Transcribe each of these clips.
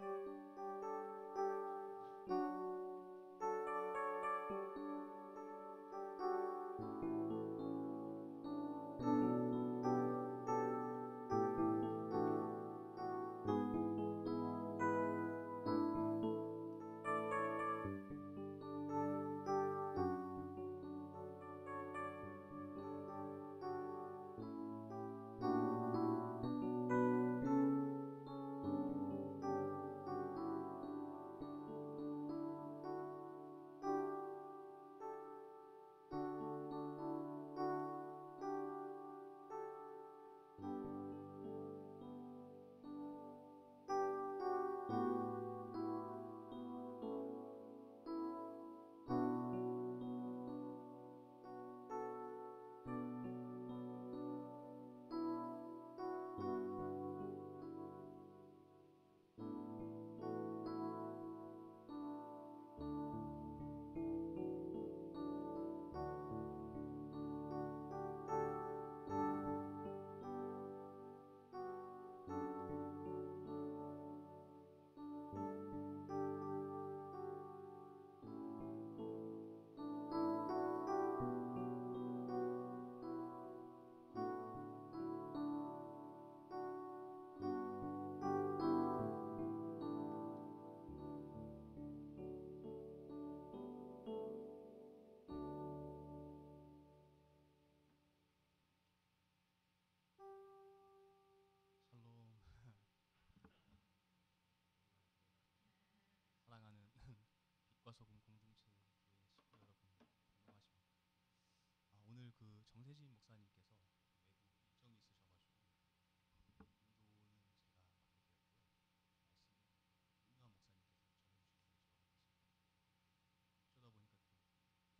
샬롬. 사랑하는 빛과 소금 공동체 교회 식구 여러분 안녕하십니까? 오늘 그 정세진 목사님께서 외부 일정이 있으셔가지고 인도는 제가 맡게 되었고요. 말씀은 윤유한 목사님께서 전해주시기를 제가 어쩌다 보니까 또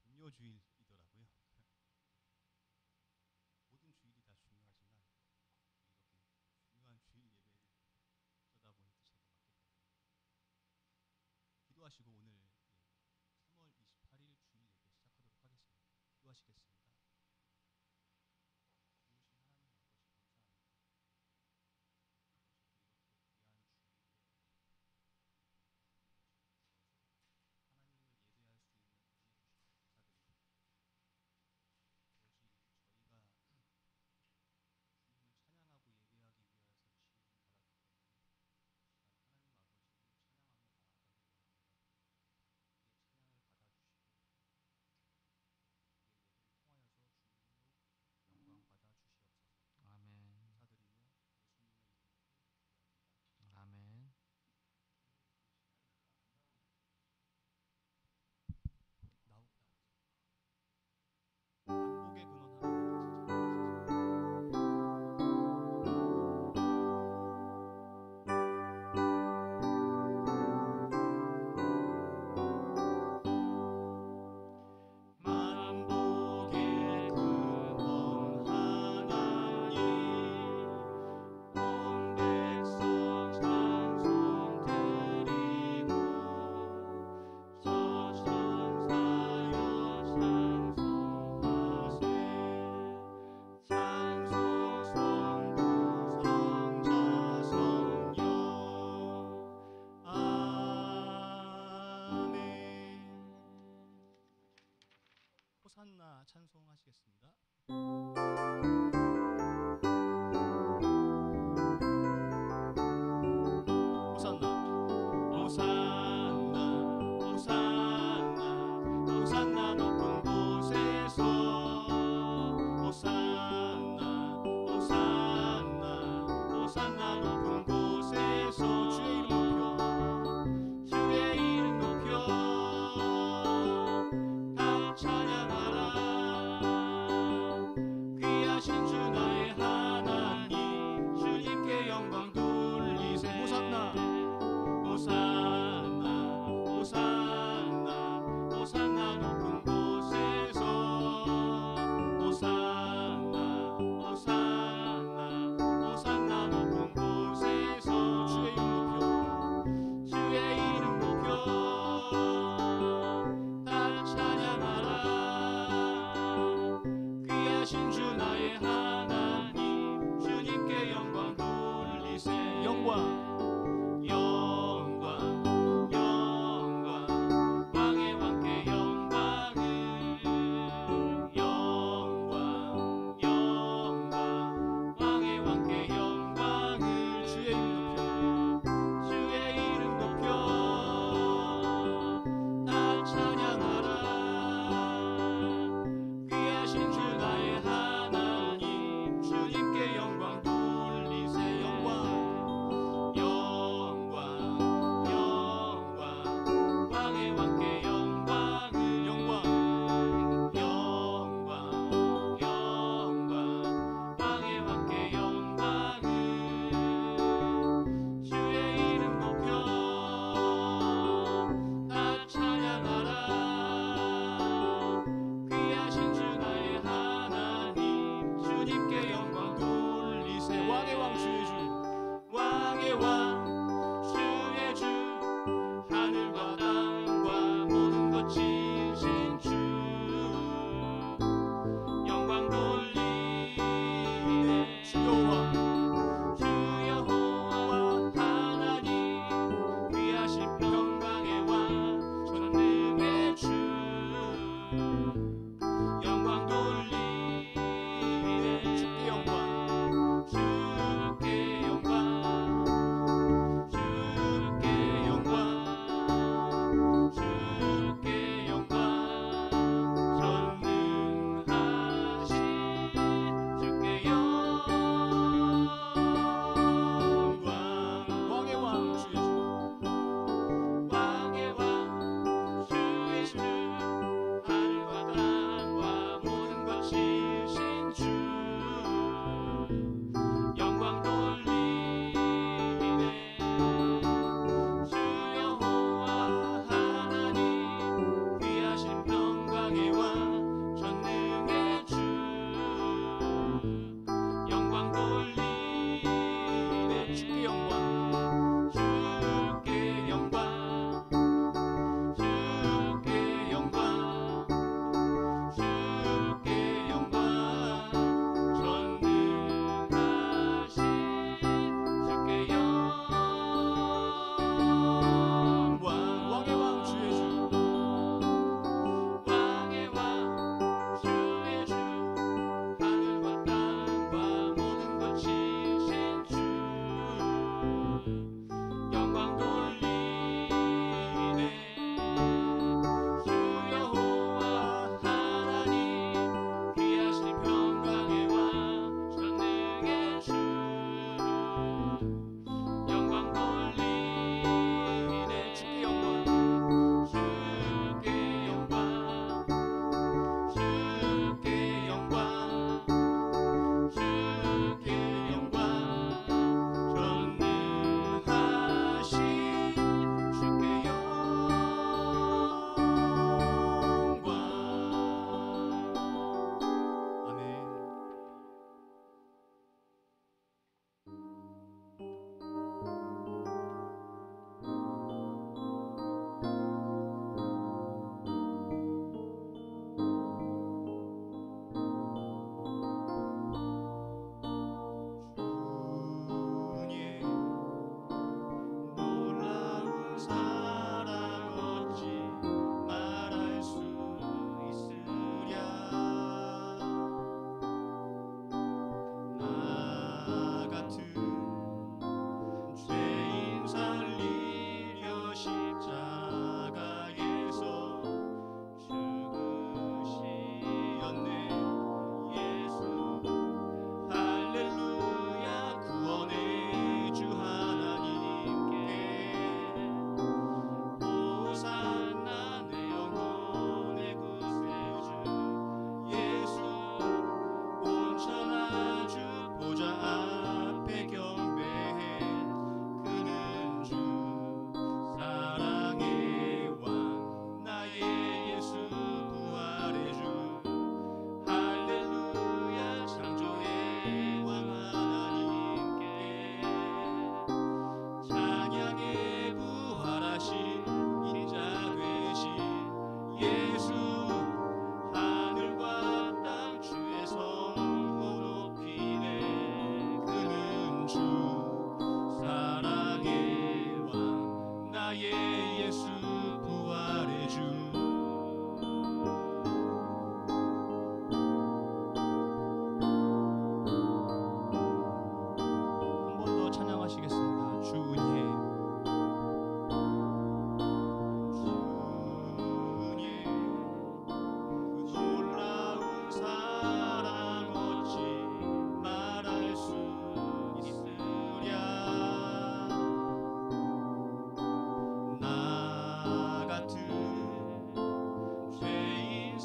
금요 주일이더라고요. 모든 주일이 다 중요하지만 이렇게 중요한 주일 예배를 어쩌다 보니 또 제가 맡게 됐네요. 기도하시고 오늘 3월 28일 주일 예배 시작하도록 하겠습니다. 기도하시겠습니다. 좋으신 하나님 아버지 감사합니다. 아버지 이렇게 귀한 주일에 주셔서 하나님을 예배할 수 있는 은혜 주시고 감사드립니다. 아버지 저희가 주님을 찬양하고 예배하기 위해서 지음을 받았기 때문에 시간 하나님 아버지를 찬양하며 나아가기 원합니다. 우리의 찬양을 받아주시고 우리의 예배를 통하여서 주님으로 영광 받아주시옵소서. 아멘. 감사드리며 예수님의 이름으로 기도합니다. 아멘. 만복의 근원 하나님 같이 찬양하시죠. 만복의 근원 하나님 온 백성 찬송 드리고 저천사여 찬송하세 찬송 성부 성자 성령 아멘. 호산나 찬송하시겠습니다. 호산나 호산나 호산나 호산나 높은 곳에서 호산나 호산나 호산나 높은 곳에서 주의 이름 높여 다 찬양하라. 귀하신 주 나의 하나님 주님께 영광 돌리세. 호산나 호산나 호산나 호산나 높은 곳에서 호산나 호산나 호산나 높은 곳에서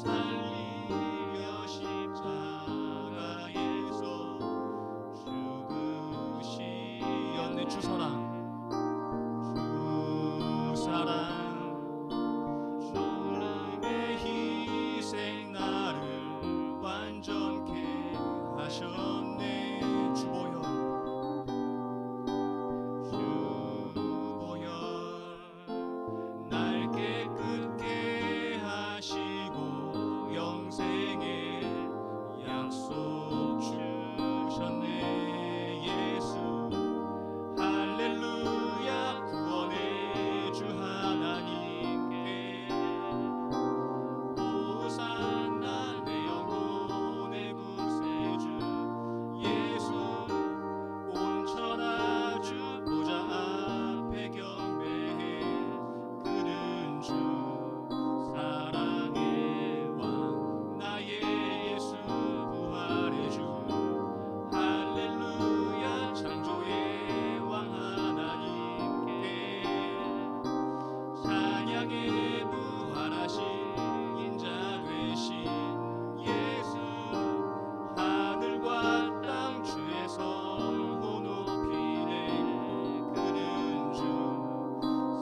살리려 십자가에서 죽으시었네. 주 사랑 주님의 희생 나를 완전케 하셨네. 주보혈 날 깨끗게 하시고 영생의 약속 주셨네. 예수 할렐루야. 구원의 주 하나님께 호산나. 내 영혼의 구세주 예수 온 천하 주 보좌 앞에 경배해. 그는 주 사랑의 왕 나의 예수 부활의 주 할렐루야. 창조의 왕 하나님께 찬양의 부활하신 인자 되신 예수 하늘과 땅 주의 성호 높이네. 그는 주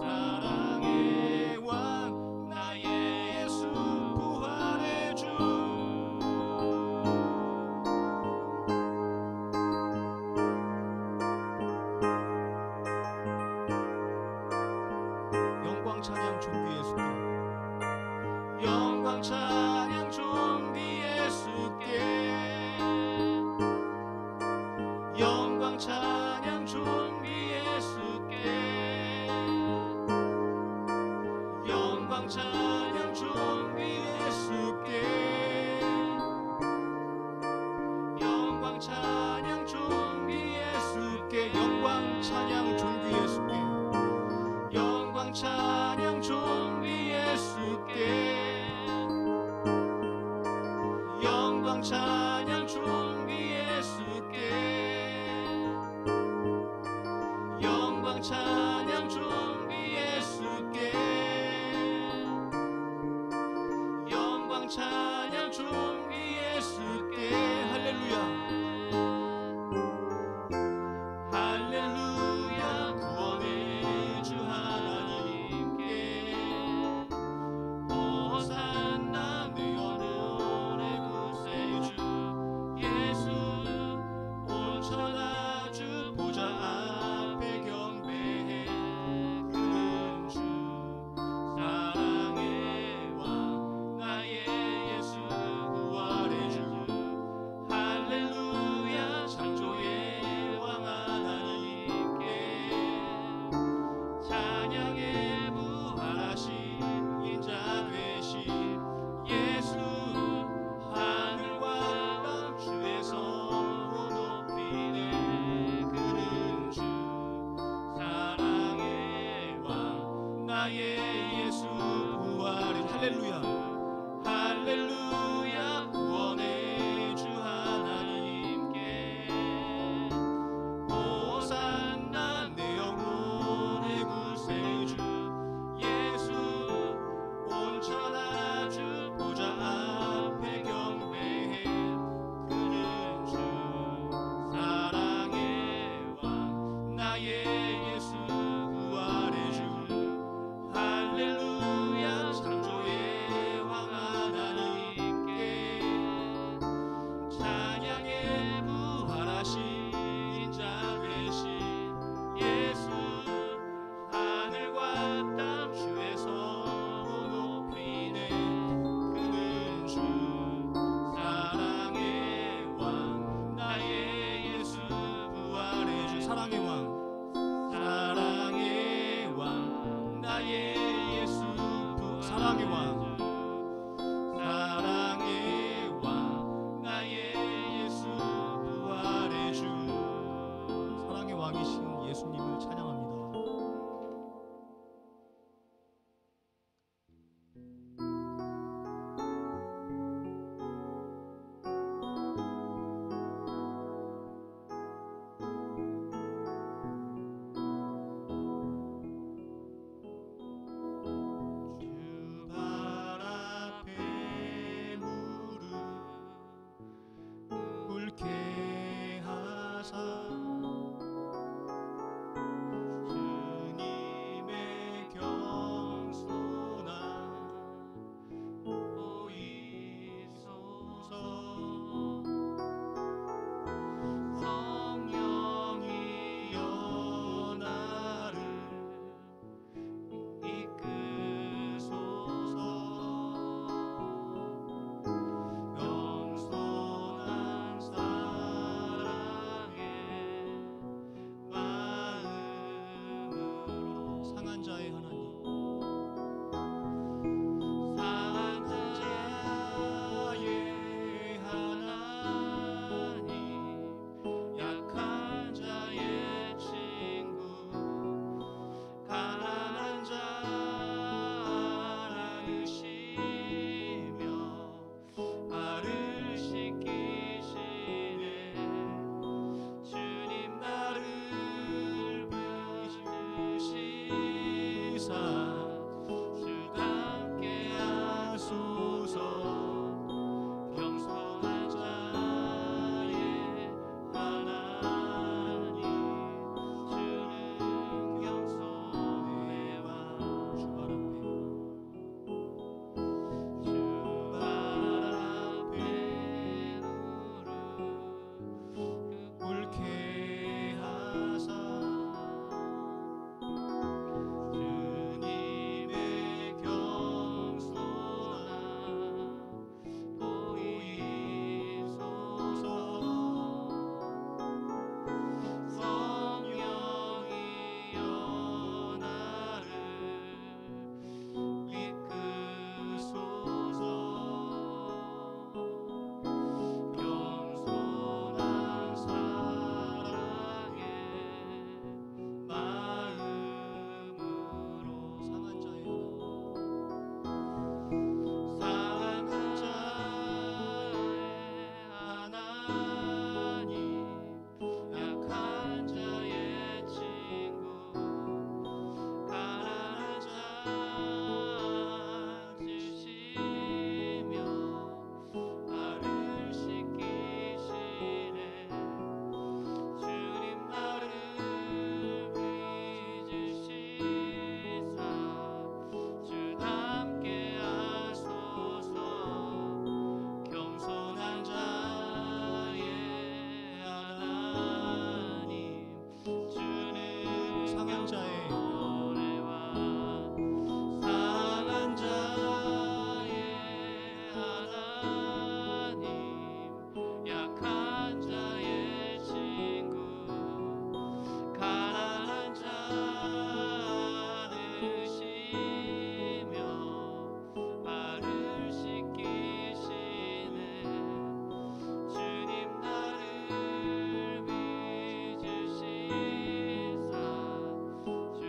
사랑의 왕 나의 예수 부활의 주. 영광 찬양 존귀 예수께 영광 찬양 존귀 예수께 영광 찬양 존귀 예수께 영광 찬양 존귀 예수께 영광 찬양 존귀 예수께 영광 찬양 존귀 예수께 영광 찬양 존귀 예수께 영광 찬양 존귀 예수께 영광 찬양 존귀 예수께 영광 찬양 존귀 예수께 할렐루야 할렐루야. 구원의 주 하나님께 호산나. 내 영혼의 구세주 예수 온 천하 주 보좌 앞에 경배해. 그는 주 사랑의 왕 나의 예수 부활의 주 할렐루야. 창조의 왕 하나님께 찬양의 부활하신 인자 되신 예수 하늘과 땅 주의 성호 높이네. 그는 주 사랑의 왕 나의 예수 부활의 주 할렐루야 할렐루야. 구원의 주 하나님께 호산나. 내 영혼의 구세주 예수 온 천하 주 보좌 앞에 경배해. 그는 주 사랑의 왕 나의 예수 부활의 주 할렐루야. 창조의 왕 하나님께 찬양의 부활하신 인자 되신 예수 하늘과 땅 주의 성호 높이네. 그는 주 사랑의 왕 나의 예수 부활의 주 사랑의 왕 사랑의 왕 나의 예수 사랑의 왕 사랑의 왕 나의 예수 부활의 주 사랑의 왕이신 예수님을 찬양합니다. 주 주님의 경솔한 보이소서. 성령이여 나를 이끄소서. 겸손한 사랑의 마음으로 상한 자의 하나님, 상한 자의 하나님, 약한 자의 친구, 가난한 자 안으시며 발을 씻기시네. 주님 나를 부르시사 주 닮게 하소서. 겸손한 자의 하나님, 주는 겸손의 왕. 주 발 앞에 주 꿇게 하사 주님의 경솔한 보이소서. 성령이여 나를 이끄소서. 겸손한 사랑의 마음으로 상한 자의 상한 자의 하나님, 약한 자의 친구, 가난한 자 주시며 발을 씻기시네. 주님 나를 빚으시사 주 닮게 하소서. 겸손한 자의 하나님, 주는 상한 자의 겸손의 왕. 상한 자의 하나님, 약한 자의 친구, 가난한 자 안으시며 발을 씻기시네. 주님 나를 빚으시사 주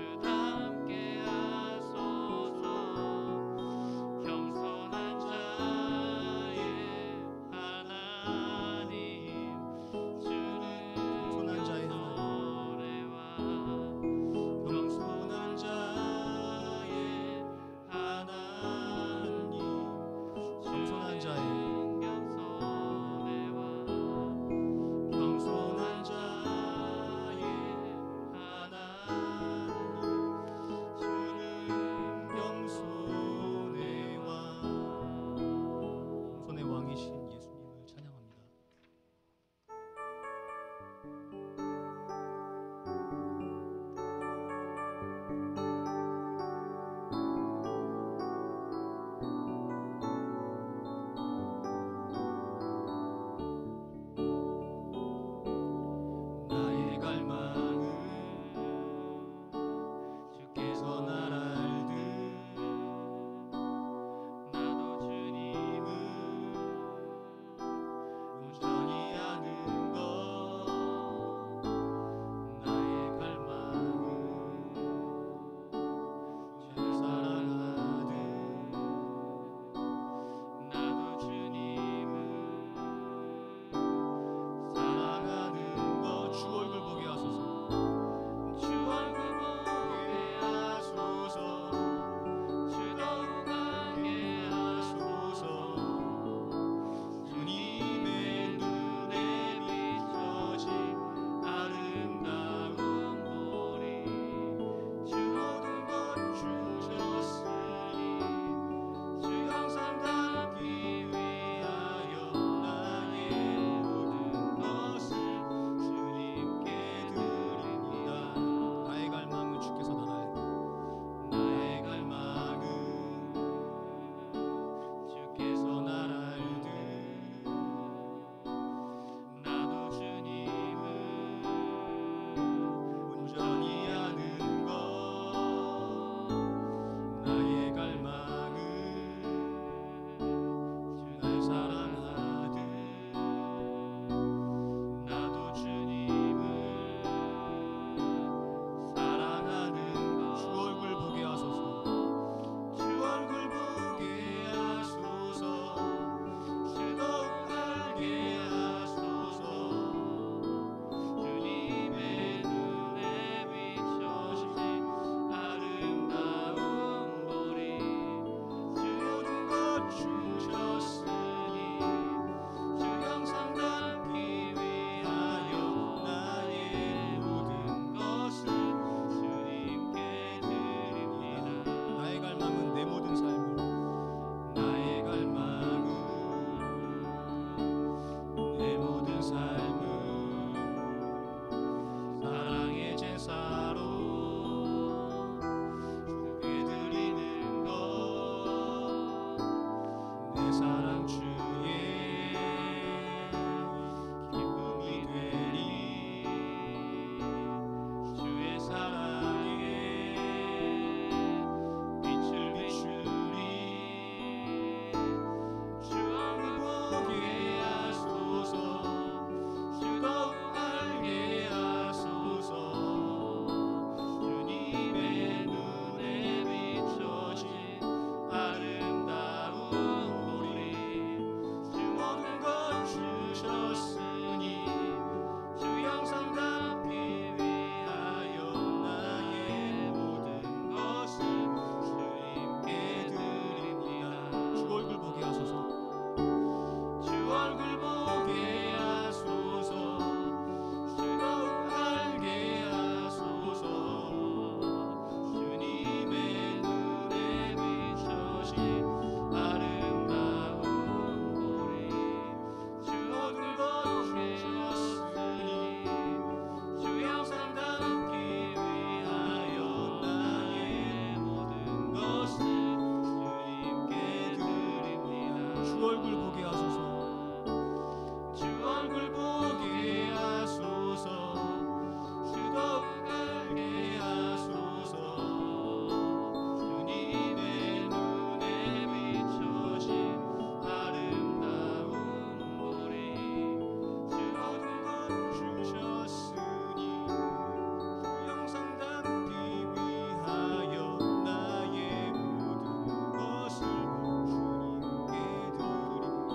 얼굴 보게 하소서. 주 얼굴 보게 하소서. 주 더욱 알게 하소서. 주님의 눈에 비춰진 아름다운 보리. 주 모든 것 주셨으니 주 영상 담기 위하여 나의 모든 것을 주님께 드리리.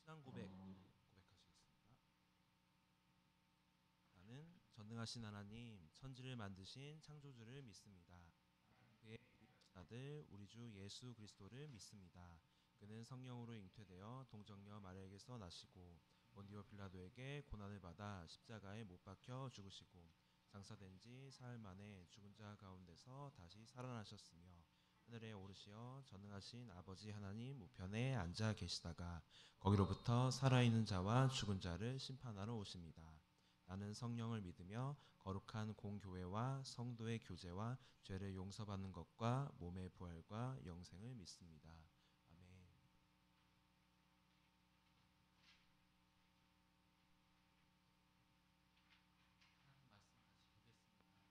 신앙 고백하시겠습니다. 나는 전능하신 하나님, 천지를 만드신 창조주를 믿습니다. 그의 유일하신 아들 우리 주 예수 그리스도를 믿습니다. 그는 성령으로 잉태되어 동정녀 마리아에게서 나시고 본디오 빌라도에게 고난을 받아 십자가에 못 박혀 죽으시고 장사된 지 사흘 만에 죽은 자 가운데서 다시 살아나셨으며 하늘에 오르시어 전능하신 아버지 하나님 우편에 앉아 계시다가 거기로부터 살아있는 자와 죽은 자를 심판하러 오십니다. 나는 성령을 믿으며 거룩한 공교회와 성도의 교제와 죄를 용서받는 것과 몸의 부활과 영생을 믿습니다. 아멘. 하나님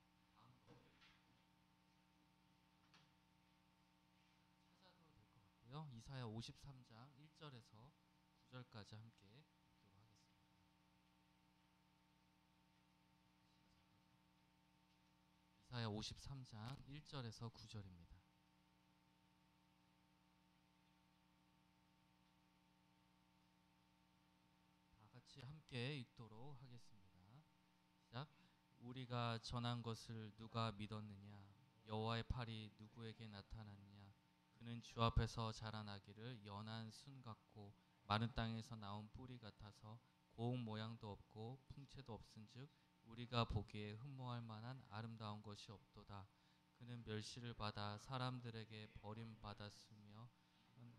말씀 같이 보겠습니다. 다음 찾아도 될 것 같고요. 이사야 53장 1절에서 9절까지 함께 읽도록 하겠습니다. 이사야 53장 1절에서 9절입니다. 다 같이 함께 읽도록 하겠습니다. 시작. 우리가 전한 것을 누가 믿었느냐? 여호와의 팔이 누구에게 나타났느냐? 그는 주 앞에서 자라나기를 연한 순 같고 마른 땅에서 나온 뿌리 같아서 고운 모양도 없고 풍채도 없은즉 우리가 보기에 흠모할 만한 아름다운 것이 없도다. 그는 멸시를 받아 사람들에게 버림받았으며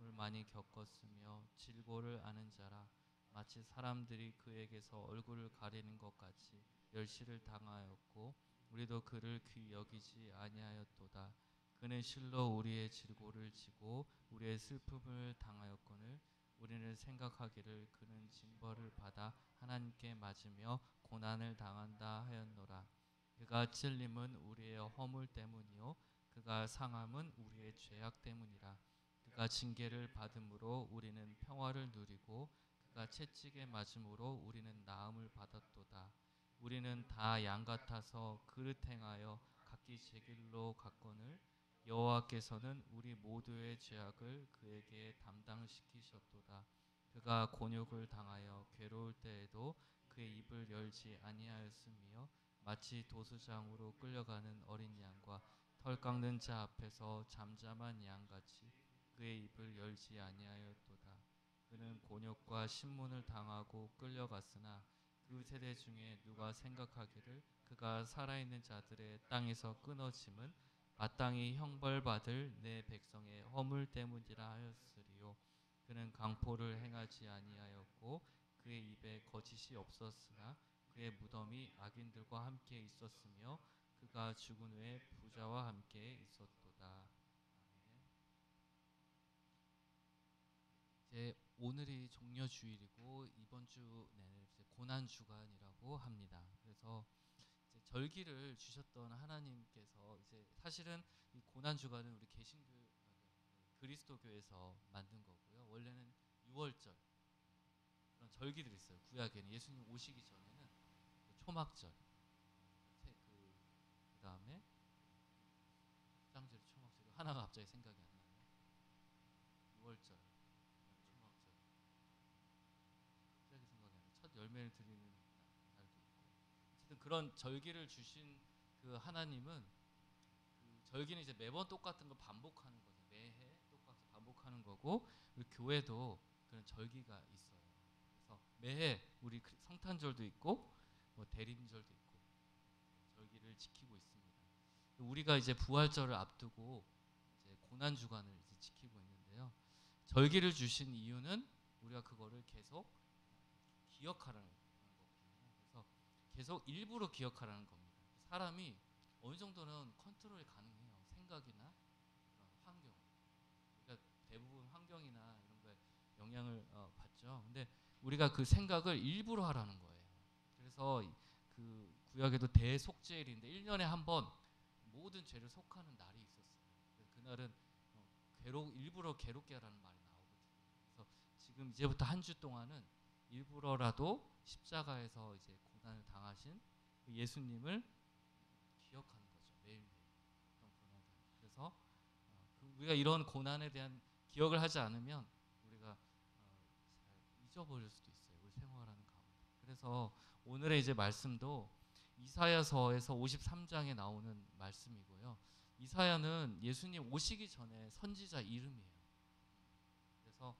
을 많이 겪었으며 질고를 아는 자라. 마치 사람들이 그에게서 얼굴을 가리는 것 같이 멸시를 당하였고 우리도 그를 귀히 여기지 아니하였도다. 그는 실로 우리의 질고를 지고 우리의 슬픔을 당하였거늘 우리는 생각하기를 그는 징벌을 받아 하나님께 맞으며 고난을 당한다 하였노라. 그가 찔림은 우리의 허물 때문이요 그가 상함은 우리의 죄악 때문이라. 그가 징계를 받음으로 우리는 평화를 누리고 그가 채찍에 맞음으로 우리는 나음을 받았도다. 우리는 다 양 같아서 그릇 행하여 각기 제 길로 갔거늘 여호와께서는 우리 모두의 죄악을 그에게 담당시키셨도다. 그가 곤욕을 당하여 괴로울 때에도 그의 입을 열지 아니하였으며 마치 도수장으로 끌려가는 어린 양과 털 깎는 자 앞에서 잠잠한 양같이 그의 입을 열지 아니하였도다. 그는 곤욕과 신문을 당하고 끌려갔으나 그 세대 중에 누가 생각하기를 그가 살아있는 자들의 땅에서 끊어짐은 마땅히 형벌받을 내 백성의 허물 때문이라 하였으리요. 그는 강포를 행하지 아니하였고 그의 입에 거짓이 없었으나 그의 무덤이 악인들과 함께 있었으며 그가 죽은 후에 부자와 함께 있었도다. 아멘. 이제 오늘이 종려주일이고 이번 주 내내 이제 고난 주간이라고 합니다. 그래서 이제 절기를 주셨던 하나님께서 이제 사실은 이 고난 주간은 우리 개신교 그리스도교에서 만든 거고요. 원래는 6월절 그런 절기들이 있어요. 구약에는 예수님 오시기 전에는 초막절, 그다음에 장절, 초막절 하나가 갑자기 생각이 안 나요. 6월절, 초막절, 갑자기 생각이 안 나요. 첫 열매를 드리는 날도 있고, 어쨌든 그런 절기를 주신 그 하나님은 그 절기는 이제 매번 똑같은 걸 반복하는 거죠. 매해 똑같이 반복하는 거고, 우리 교회도 그런 절기가 있어요. 그래서 매해 우리 성탄절도 있고, 뭐 대림절도 있고 절기를 지키고 있습니다. 우리가 이제 부활절을 앞두고 이제 고난 주간을 이제 지키고 있는데요. 절기를 주신 이유는 우리가 그거를 계속 기억하라는 거거든요. 그래서 계속 일부러 기억하라는 겁니다. 사람이 어느 정도는 컨트롤이 가능해요. 생각이나 그런 환경. 그러니까 대부분 환경이나 이런 거에 영향을 받죠. 근데 우리가 그 생각을 일부러 하라는 거예요. 그래서 그 구약에도 대속죄일인데 1년에 한 번 모든 죄를 속하는 날이 있었어요. 그날은 일부러 괴롭게 하라는 말이 나오거든요. 그래서 지금 이제부터 한 주 동안은 일부러라도 십자가에서 이제 고난을 당하신 그 예수님을 기억하는 거죠. 매일매일 어떤 고난을. 그래서 우리가 이런 고난에 대한 기억을 하지 않으면 우리가 잘 잊어버릴 수도 있어요. 우리 생활하는 가운데. 그래서 오늘의 이제 말씀도 이사야서에서 53장에 나오는 말씀이고요. 이사야는 예수님 오시기 전에 선지자 이름이에요. 그래서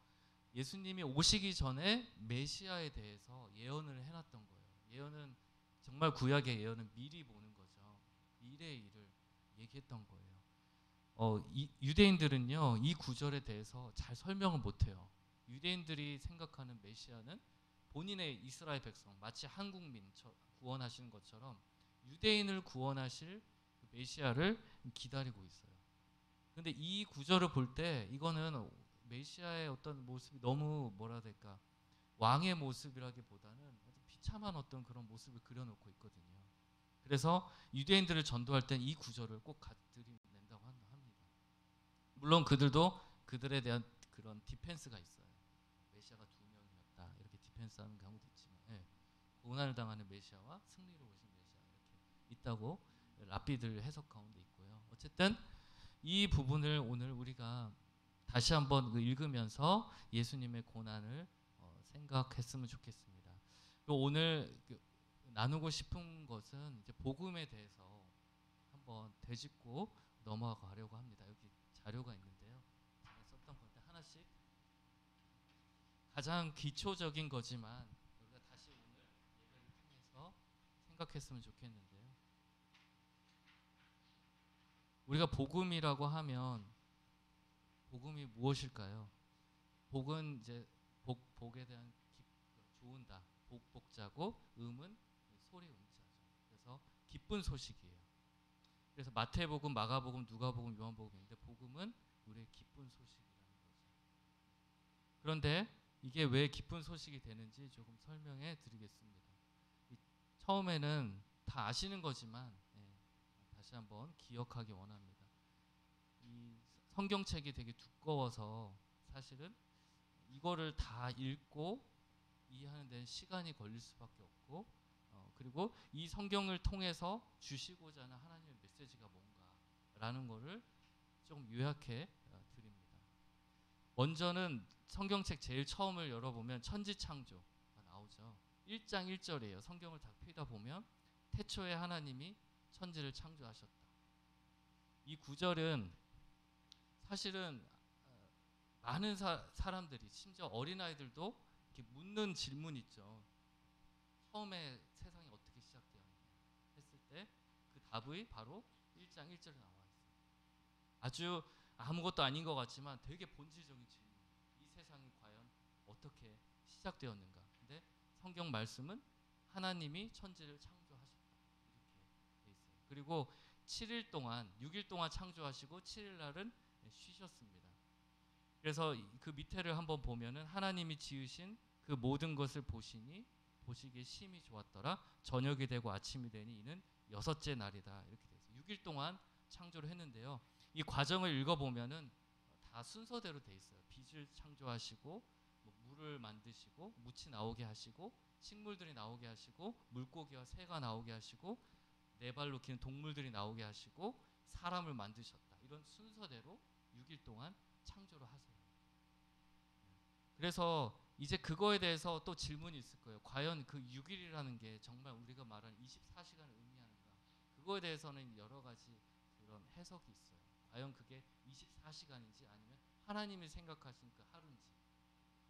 예수님이 오시기 전에 메시아에 대해서 예언을 해놨던 거예요. 예언은 정말 구약의 예언은 미리 보는 거죠. 미래의 일을 얘기했던 거예요. 유대인들은요 이 구절에 대해서 잘 설명을 못해요. 유대인들이 생각하는 메시아는 본인의 이스라엘 백성, 마치 한국민 구원하시는 것처럼 유대인을 구원하실 그 메시아를 기다리고 있어요. 근데 이 구절을 볼 때 이거는 메시아의 어떤 모습이 너무 뭐라 해야 될까, 왕의 모습이라기보다는 비참한 어떤 그런 모습을 그려놓고 있거든요. 그래서 유대인들을 전도할 땐 이 구절을 꼭 들이낸다고 합니다. 물론 그들도 그들에 대한 그런 디펜스가 있어요. 메시아가 두 명이었다 이렇게 디펜스하는 경우도 있지만, 고난을 당하는 메시아와 승리로 오신 메시아 이렇게 있다고 랍비들 해석 가운데 있고요. 어쨌든 이 부분을 오늘 우리가 다시 한번 읽으면서 예수님의 고난을 생각했으면 좋겠습니다. 그리고 오늘 나누고 싶은 것은 이제 복음에 대해서 한번 되짚고 넘어가려고 합니다. 여기 자료가 있는데요. 제가 썼던 건데 하나씩 가장 기초적인 거지만 우리가 다시 오늘 예배를 통해서 생각했으면 좋겠는데요. 우리가 복음이라고 하면 복음이 무엇일까요? 복은 이제 복에 대한 좋은다, 복자고 음은 소리 음자죠. 그래서 기쁜 소식이에요. 그래서 마태복음, 마가복음, 누가복음, 요한복음인데 복음은 우리의 기쁜 소식이라는 거죠. 그런데 이게 왜 기쁜 소식이 되는지 조금 설명해 드리겠습니다. 처음에는 다 아시는 거지만 다시 한번 기억하기 원합니다. 이 성경책이 되게 두꺼워서 사실은 이거를 다 읽고 이해하는 데는 시간이 걸릴 수밖에 없고, 그리고 이 성경을 통해서 주시고자 하는 하나님의 메시지가 뭔가라는 거를 조금 요약해 드립니다. 먼저는 성경책 제일 처음을 열어보면 천지창조가 나오죠. 1장 1절이에요. 성경을 다 펴다 보면 태초에 하나님이 천지를 창조하셨다. 이 구절은 사실은 많은 사람들이, 심지어 어린아이들도 이렇게 묻는 질문 있죠. 처음에 세상이 어떻게 시작되었냐 했을 때 그 답이 바로 1장 1절에 나와 있어요. 아주 아무것도 아닌 것 같지만 되게 본질적인 질문. 이 세상이 과연 어떻게 시작되었는가? 근데 성경 말씀은 하나님이 천지를 창조하셨다. 이렇게 돼 있어요. 그리고 7일 동안, 6일 동안 창조하시고 7일 날은 쉬셨습니다. 그래서 그 밑에를 한번 보면은 하나님이 지으신 그 모든 것을 보시니 보시기에 심히 좋았더라. 저녁이 되고 아침이 되니 이는 여섯째 날이다. 이렇게 돼 있어요. 6일 동안 창조를 했는데요. 이 과정을 읽어보면은 다 순서대로 돼 있어요. 빛을 창조하시고 물을 만드시고 묻이 나오게 하시고 식물들이 나오게 하시고 물고기와 새가 나오게 하시고 네 발로 기는 동물들이 나오게 하시고 사람을 만드셨다. 이런 순서대로 6일 동안 창조를 하세요. 그래서 이제 그거에 대해서 또 질문이 있을 거예요. 과연 그 6일이라는 게 정말 우리가 말하는 24시간을 의미하는가? 그거에 대해서는 여러 가지 그런 해석이 있어요. 과연 그게 24시간인지 아니면 하나님이 생각하신 그 하루인지.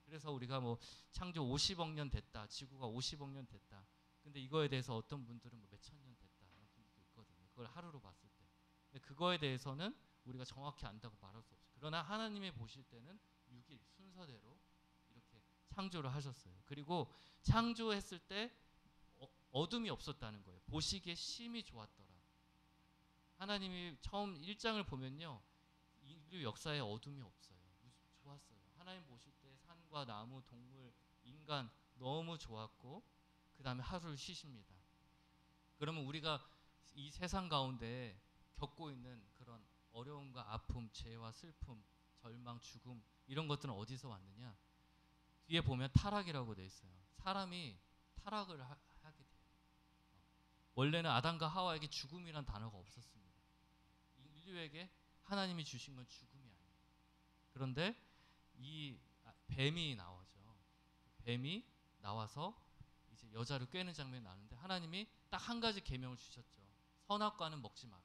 그래서 우리가 뭐 창조 50억 년 됐다, 지구가 50억 년 됐다. 근데 이거에 대해서 어떤 분들은 뭐 몇천 년 됐다 이런 분들도 있거든요. 그걸 하루로 봤을 때. 근데 그거에 대해서는 우리가 정확히 안다고 말할 수 없어요. 그러나 하나님이 보실 때는 6일 순서대로 이렇게 창조를 하셨어요. 그리고 창조했을 때 어둠이 없었다는 거예요. 보시기에 심히 좋았더라. 하나님이 처음 1장을 보면요, 인류 역사에 어둠이 없어요. 좋았어요. 하나님 보실 때 산과 나무, 동물, 인간 너무 좋았고 그 다음에 하루를 쉬십니다. 그러면 우리가 이 세상 가운데 겪고 있는 그런 어려움과 아픔, 죄와 슬픔, 절망, 죽음 이런 것들은 어디서 왔느냐? 뒤에 보면 타락이라고 돼 있어요. 사람이 타락을 하게 돼요. 원래는 아담과 하와에게 죽음이란 단어가 없었습니다. 인류에게 하나님이 주신 건 죽음이 아니에요. 그런데 이 뱀이 나오죠. 뱀이 나와서 이제 여자를 꿰는 장면이 나는데 하나님이 딱 한 가지 계명을 주셨죠. 선악과는 먹지 마라.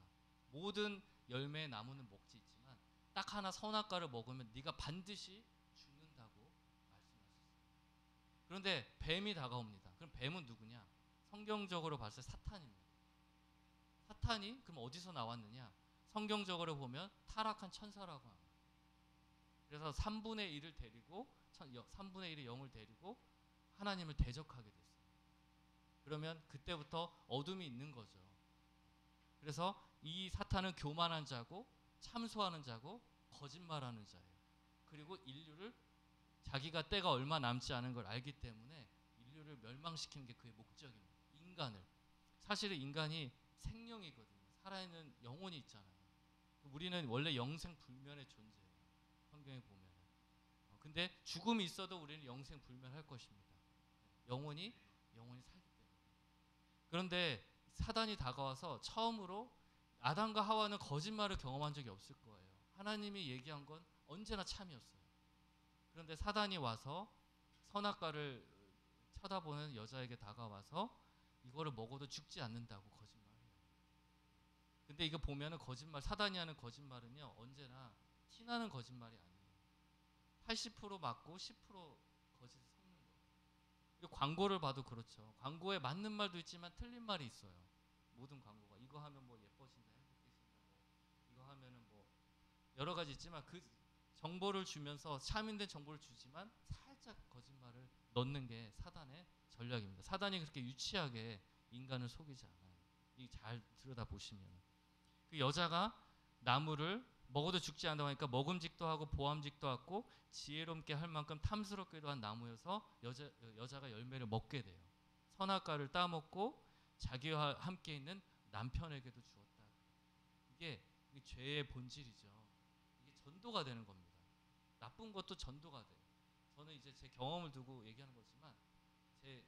모든 열매의 나무는 먹지 있지만 딱 하나 선악과를 먹으면 네가 반드시 죽는다고 말씀하셨어요. 그런데 뱀이 다가옵니다. 그럼 뱀은 누구냐? 성경적으로 봤을 때 사탄입니다. 사탄이 그럼 어디서 나왔느냐? 성경적으로 보면 타락한 천사라고 합니다. 그래서 3분의 1을 데리고 3분의 1의 영을 데리고 하나님을 대적하게 됐어요. 그러면 그때부터 어둠이 있는 거죠. 그래서 이 사탄은 교만한 자고 참소하는 자고 거짓말하는 자예요. 그리고 인류를 자기가 때가 얼마 남지 않은 걸 알기 때문에 인류를 멸망시키는 게 그의 목적입니다. 인간을. 사실은 인간이 생명이거든요. 살아있는 영혼이 있잖아요. 우리는 원래 영생불멸의 존재예요. 성경에 보면. 근데 죽음이 있어도 우리는 영생불멸할 것입니다. 영혼이 살기 때문에. 그런데 사단이 다가와서 처음으로 아담과 하와는 거짓말을 경험한 적이 없을 거예요. 하나님이 얘기한 건 언제나 참이었어요. 그런데 사단이 와서 선악과를 쳐다보는 여자에게 다가와서 이거를 먹어도 죽지 않는다고 거짓말해요. 근데 이거 보면은 거짓말, 사단이 하는 거짓말은요 언제나 티나는 거짓말이 아니에요. 80% 맞고 10% 거짓을 섞는 거예요. 그리고 광고를 봐도 그렇죠. 광고에 맞는 말도 있지만 틀린 말이 있어요. 모든 광고가 이거 하면 뭐 예뻐진다, 행복해진다, 뭐 이거 하면은 뭐 여러 가지 있지만 그 정보를 주면서 참인된 정보를 주지만 살짝 거짓말을 넣는 게 사단의 전략입니다. 사단이 그렇게 유치하게 인간을 속이지 않아요. 이 잘 들여다 보시면 그 여자가 나무를 먹어도 죽지 않는다고 하니까 먹음직도 하고 보암직도 하고 지혜롭게 할 만큼 탐스럽기도 한 나무여서 여자가 열매를 먹게 돼요. 선악과를 따먹고 자기와 함께 있는 남편에게도 주었다. 이게 죄의 본질이죠. 이게 전도가 되는 겁니다. 나쁜 것도 전도가 돼요. 저는 이제 제 경험을 두고 얘기하는 거지만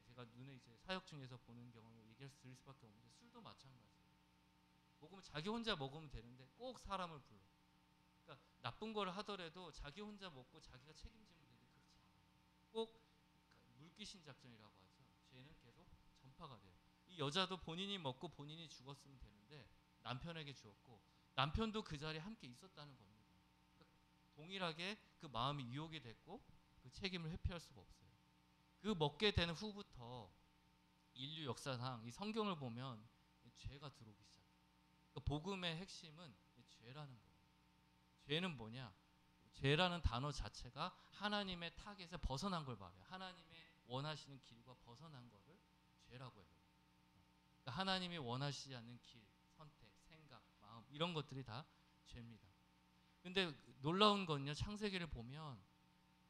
제가 눈에 이제 사역 중에서 보는 경험을 얘기할 수 드릴 수밖에 없는데 술도 마찬가지예요. 먹으면 자기 혼자 먹으면 되는데 꼭 사람을 불러. 그러니까 나쁜 걸 하더라도 자기 혼자 먹고 자기가 책임지면 되는데 그렇지 않아요. 꼭 물귀신 작전이라고 하죠. 죄는 계속 전파가 돼요. 이 여자도 본인이 먹고 본인이 죽었으면 되는데 남편에게 주었고 남편도 그 자리에 함께 있었다는 겁니다. 그러니까 동일하게 그 마음이 유혹이 됐고 그 책임을 회피할 수가 없어요. 그 먹게 된 후부터 인류 역사상 이 성경을 보면 죄가 들어오기 시작해요. 그러니까 복음의 핵심은 죄라는 거예요. 죄는 뭐냐? 죄라는 단어 자체가 하나님의 타겟에 벗어난 걸 말해요. 하나님의 원하시는 길과 벗어난 거를 죄라고 해요. 그러니까 하나님이 원하시지 않는 길, 선택, 생각, 마음 이런 것들이 다 죄입니다. 근데 놀라운 건요. 창세기를 보면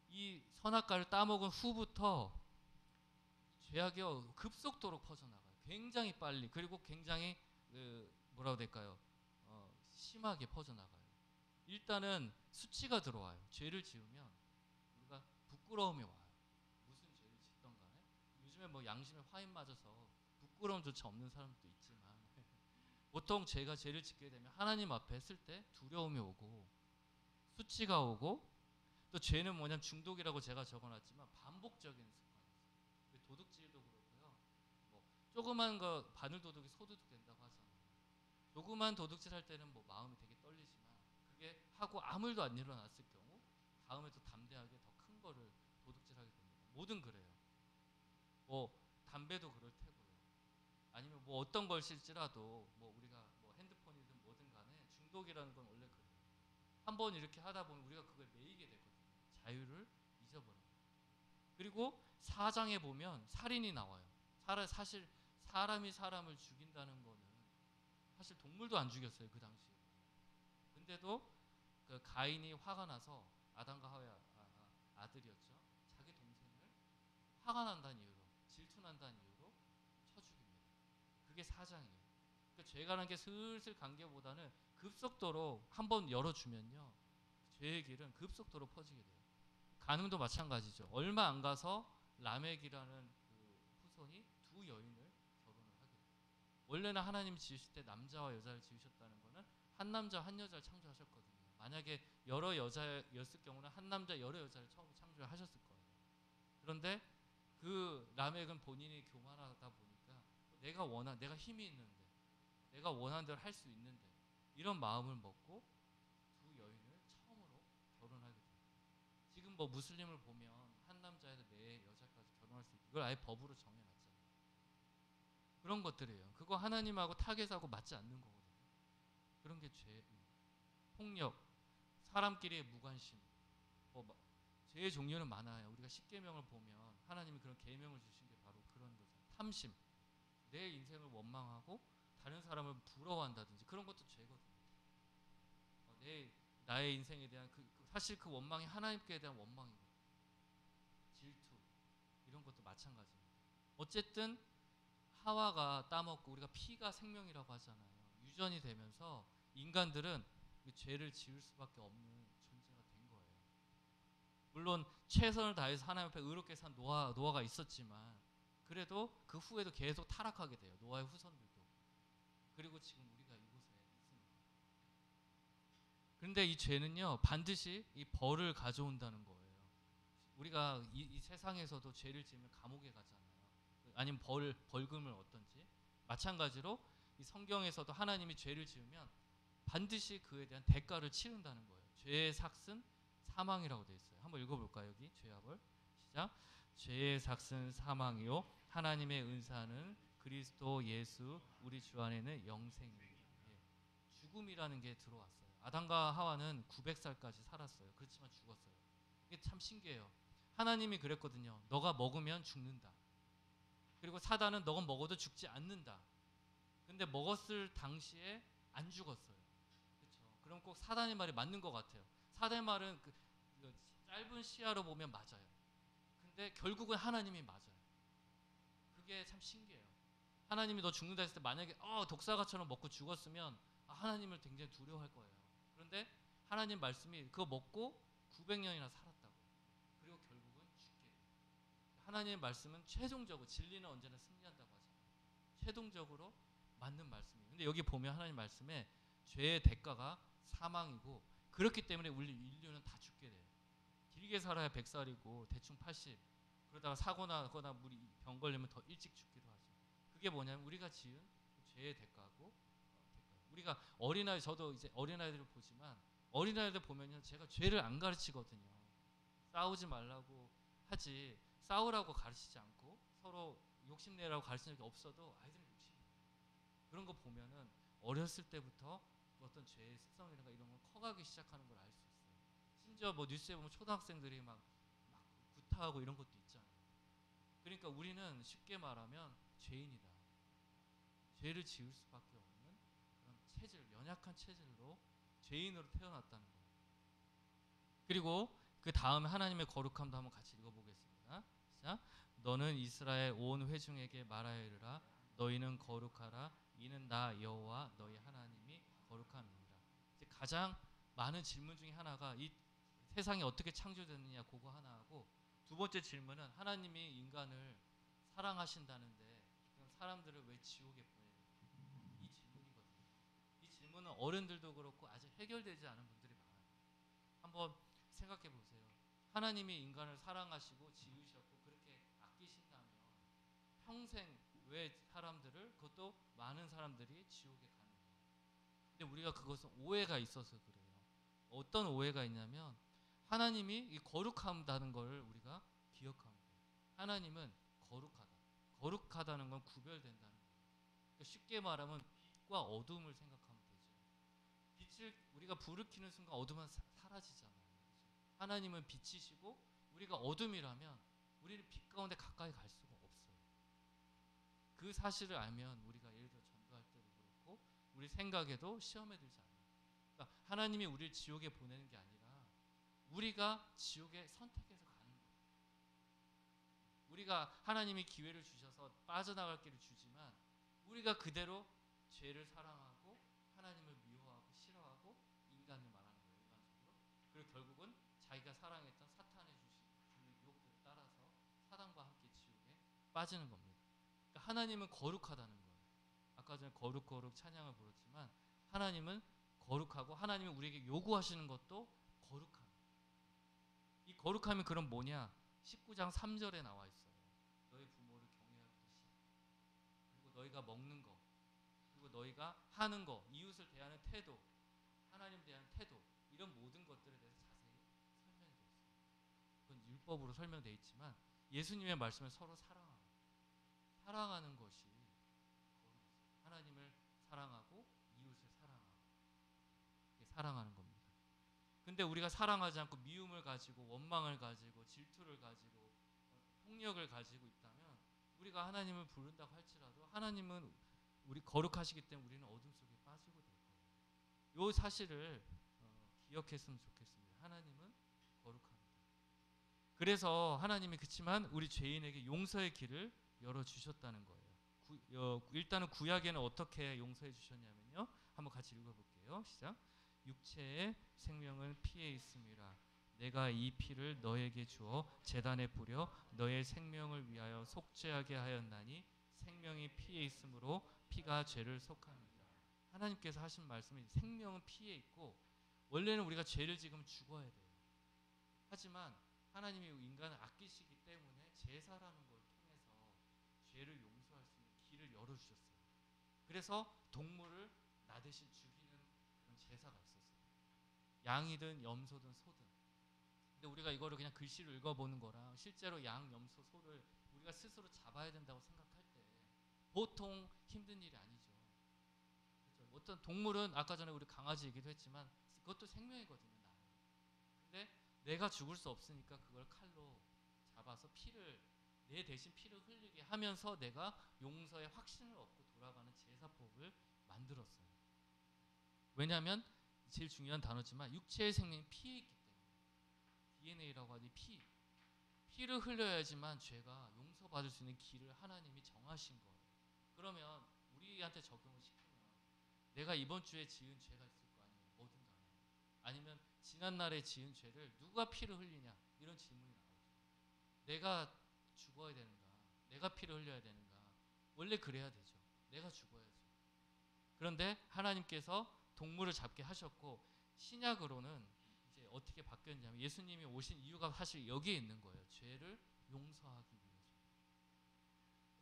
이 선악과를 따먹은 후부터 죄악이 급속도로 퍼져나가요. 굉장히 빨리. 그리고 굉장히 뭐라고 될까요? 심하게 퍼져나가요. 일단은 수치가 들어와요. 죄를 지으면 우리가 부끄러움이 와요. 무슨 죄를 짓던 간에 요즘에 뭐 양심에 화인 맞아서 부끄러움조차 없는 사람도 있지만 보통 죄를 짓게 되면 하나님 앞에 했을 때 두려움이 오고 수치가 오고 또 죄는 뭐냐면 중독이라고 제가 적어놨지만 반복적인 습관이에요. 도둑질도 그렇고요. 뭐 조그만 거 바늘 도둑이 소도둑 된다고 하잖아요. 조그만 도둑질 할 때는 뭐 마음이 되게 떨리지만 그게 하고 아무 일도 안 일어났을 경우 다음에 또 담대하게 더 큰 거를 도둑질하게 됩니다. 뭐든 그래요. 뭐 담배도 그럴 테고요. 아니면 뭐 어떤 걸 실지라도 뭐 우리가 뭐 핸드폰이든 뭐든 간에 중독이라는 건 원래 그래요. 한번 이렇게 하다 보면 우리가 그거에 매이게 되거든요. 자유를 잊어버려요. 그리고 4장에 보면 살인이 나와요. 사실 사람이 사람을 죽인다는 거는 사실 동물도 안 죽였어요. 그 당시에. 근데도 그 가인이 화가 나서 아담과 하와의 아들이었죠. 자기 동생을 화가 난다는 이유로 질투난다는 이유로 쳐 죽입니다. 그게 4장이에요. 그러니까 죄가는 게 슬슬 간격보다는 급속도로 한번 열어주면요. 죄의 길은 급속도로 퍼지게 돼요. 간음도 마찬가지죠. 얼마 안 가서 라멕이라는 그 후손이 두 여인을 결혼을 하게 돼요. 원래는 하나님 지으실 때 남자와 여자를 지으셨다는 거는 한 남자 한 여자를 창조하셨거든요. 만약에 여러 여자였을 경우는 한 남자 여러 여자를 처음 창조하셨을 거예요. 그런데 그 라멕은 본인이 교만하다 보니까 내가 힘이 있는데, 내가 원하는 대로 할 수 있는데, 이런 마음을 먹고 두 여인을 처음으로 결혼하게 돼요. 지금 뭐 무슬림을 보면 한 남자에서 네 여자까지 결혼할 수 있고, 이걸 아예 법으로 정해놨잖아요. 그런 것들이에요. 그거 하나님하고 타겟하고 맞지 않는 거거든요. 그런 게 죄, 폭력, 사람끼리의 무관심, 죄의 종류는 많아요. 우리가 십계명을 보면 하나님이 그런 계명을 주신 게 바로 그런 거죠. 탐심, 내 인생을 원망하고 다른 사람을 부러워한다든지 그런 것도 죄거든요. 나의 인생에 대한 사실 그 원망이 하나님께 대한 원망이거든요. 질투, 이런 것도 마찬가지입니다. 어쨌든 하와가 따먹고, 우리가 피가 생명이라고 하잖아요. 유전이 되면서 인간들은 그 죄를 지을 수밖에 없는 존재가 된 거예요. 물론 최선을 다해서 하나님 앞에 의롭게 산 노아가 있었지만, 그래도 그 후에도 계속 타락하게 돼요. 노아의 후손들도. 그리고 지금 우리가 이곳에 있습니다. 그런데 이 죄는요, 반드시 이 벌을 가져온다는 거예요. 우리가 이 세상에서도 죄를 지으면 감옥에 가잖아요. 아니면 벌금을 얻든지. 마찬가지로 이 성경에서도 하나님이 죄를 지으면 반드시 그에 대한 대가를 치른다는 거예요. 죄의 삭은 사망이라고 되어 있어요. 한번 읽어볼까요? 여기 죄합을 시작. 죄의 삭은 사망이요 하나님의 은사는 그리스도 예수 우리 주 안에는 영생입니다. 예. 죽음이라는 게 들어왔어요. 아담과 하와는 900살까지 살았어요. 그렇지만 죽었어요. 이게 참 신기해요. 하나님이 그랬거든요. 너가 먹으면 죽는다. 그리고 사단은 너가 먹어도 죽지 않는다. 근데 먹었을 당시에 안 죽었어요. 그렇죠? 그럼 꼭 사단의 말이 맞는 것 같아요. 사단의 말은 그 짧은 시야로 보면 맞아요. 근데 결국은 하나님이 맞아요. 그게 참 신기해요. 하나님이 너 죽는다 했을 때 만약에 독사과처럼 먹고 죽었으면 하나님을 굉장히 두려워할 거예요. 그런데 하나님 말씀이 그거 먹고 900년이나 살았다고. 그리고 결국은 죽게 돼요. 하나님의 말씀은 최종적으로, 진리는 언제나 승리한다고 하잖아요. 최종적으로 맞는 말씀이에요. 근데 여기 보면 하나님 말씀에 죄의 대가가 사망이고, 그렇기 때문에 우리 인류는 다 죽게 돼요. 길게 살아야 100살이고 대충 80, 그러다가 사고 나거나 병 걸리면 더 일찍 죽기도 하죠. 그게 뭐냐면 우리가 지은 죄의 대가고, 우리가 저도 이제 어린아이들을 보지만, 어린아이들 보면요, 제가 죄를 안 가르치거든요. 싸우지 말라고 하지, 싸우라고 가르치지 않고 서로 욕심내라고 가르치는 게 없어도 아이들은 욕심이 나요. 그런 거 보면은 어렸을 때부터 어떤 죄의 습성이라든가 이런 걸 커가기 시작하는 걸 알 수 있어요. 심지어 뭐 뉴스에 보면 초등학생들이 막 구타하고 이런 것도 있잖아요. 그러니까 우리는 쉽게 말하면 죄인이다. 죄를 지을 수밖에 없는 그런 체질, 연약한 체질로 죄인으로 태어났다는 거예요. 그리고 그 다음에 하나님의 거룩함도 한번 같이 읽어보겠습니다. 자, 너는 이스라엘 온 회중에게 말하여 이르라. 너희는 거룩하라. 이는 나 여호와 너희 하나님이 거룩함이니라. 이제 가장 많은 질문 중에 하나가 이 세상이 어떻게 창조됐느냐, 그거 하나하고, 두 번째 질문은 하나님이 인간을 사랑하신다는데 그럼 사람들을 왜 지옥에 보내냐, 이 질문이거든요. 이 질문은 어른들도 그렇고 아직 해결되지 않은 분들이 많아요. 한번 생각해 보세요. 하나님이 인간을 사랑하시고 지으셨고 그렇게 아끼신다면 평생 왜 그것도 많은 사람들이 지옥에 가는 거예요. 근데 우리가 그것은 오해가 있어서 그래요. 어떤 오해가 있냐면, 하나님이 이 거룩하다는 걸 우리가 기억하면 돼요. 하나님은 거룩하다. 거룩하다는 건 구별된다는 거예요. 그러니까 쉽게 말하면 빛과 어둠을 생각하면 되죠. 빛을 우리가 불을 켜는 순간 어둠은 사라지잖아요. 하나님은 빛이시고 우리가 어둠이라면 우리는 빛 가운데 가까이 갈 수가 없어요. 그 사실을 알면 우리가 예를 들어 전도할 때도 그렇고 우리 생각에도 시험에 들지 않아요. 그러니까 하나님이 우리를 지옥에 보내는 게 아니라 우리가 지옥에 선택해서 가는 거예요. 우리가 하나님이 기회를 주셔서 빠져나갈 길을 주지만 우리가 그대로 죄를 사랑하고 하나님을 미워하고 싫어하고 인간을 말하는 거예요. 일반적으로. 그리고 결국은 자기가 사랑했던 사탄의 주는 유혹들을 따라서 사단과 함께 지옥에 빠지는 겁니다. 그러니까 하나님은 거룩하다는 거예요. 아까 전에 거룩 찬양을 부르지만 하나님은 거룩하고, 하나님이 우리에게 요구하시는 것도 거룩함. 이 거룩함이 그럼 뭐냐? 19장 3절에 나와 있어요. 너희가 먹는 거, 그리고 너희가 하는 거, 이웃을 대하는 태도, 하나님 대하는 태도, 이런 모든 것들에 대해서 자세히 설명되어 있습니다. 그건 율법으로 설명되어 있지만 예수님의 말씀은 서로 사랑하는 것이 거룩이었어요. 하나님을 사랑하고 이웃을 사랑하는 겁니다. 근데 우리가 사랑하지 않고 미움을 가지고 원망을 가지고 질투를 가지고 폭력을 가지고 있다면 우리가 하나님을 부른다고 할지라도 하나님은 우리 거룩하시기 때문에 우리는 어둠 속에 빠지고 될 거예요. 이 사실을 기억했으면 좋겠습니다. 하나님은 거룩합니다. 그래서 하나님이 그렇지만 우리 죄인에게 용서의 길을 열어주셨다는 거예요. 일단은 구약에는 어떻게 용서해 주셨냐면요. 한번 같이 읽어볼게요. 시작. 육체의 생명은 피에 있음이라. 내가 이 피를 너에게 주어 제단에 뿌려 너의 생명을 위하여 속죄하게 하였나니 생명이 피에 있으므로 피가 죄를 속합니다. 하나님께서 하신 말씀이 생명은 피에 있고 원래는 우리가 죄를 지으면 죽어야 돼요. 하지만 하나님이 인간을 아끼시기 때문에 제사라는 걸 통해서 죄를 용서할 수 있는 길을 열어주셨어요. 그래서 동물을 나 대신 죽이는 그런 제사가 있었어요. 양이든 염소든 소든. 근데 우리가 이거를 그냥 글씨로 읽어보는 거랑 실제로 양, 염소, 소를 우리가 스스로 잡아야 된다고 생각할 때 보통 힘든 일이 아니죠. 그렇죠? 어떤 동물은 아까 전에 우리 강아지 얘기도 했지만 그것도 생명이거든요. 나는. 근데 내가 죽을 수 없으니까 그걸 칼로 잡아서 내 대신 피를 흘리게 하면서 내가 용서의 확신을 얻고 돌아가는 제사법을 만들었어요. 왜냐하면 제일 중요한 단어지만 육체의 생명이 피에 있기 때문에 DNA라고 하니 피를 흘려야지만 죄가 용서받을 수 있는 길을 하나님이 정하신 거예요. 그러면 우리한테 적용을 시키면 내가 이번 주에 지은 죄가 있을 거 아니에요. 뭐든 간에. 아니면 지난날에 지은 죄를 누가 피를 흘리냐 이런 질문이 나오죠. 내가 죽어야 되는가? 내가 피를 흘려야 되는가? 원래 그래야 되죠. 내가 죽어야죠. 그런데 하나님께서 동물을 잡게 하셨고 신약으로는 이제 어떻게 바뀌었냐면 예수님이 오신 이유가 사실 여기에 있는 거예요. 죄를 용서하기 위해서.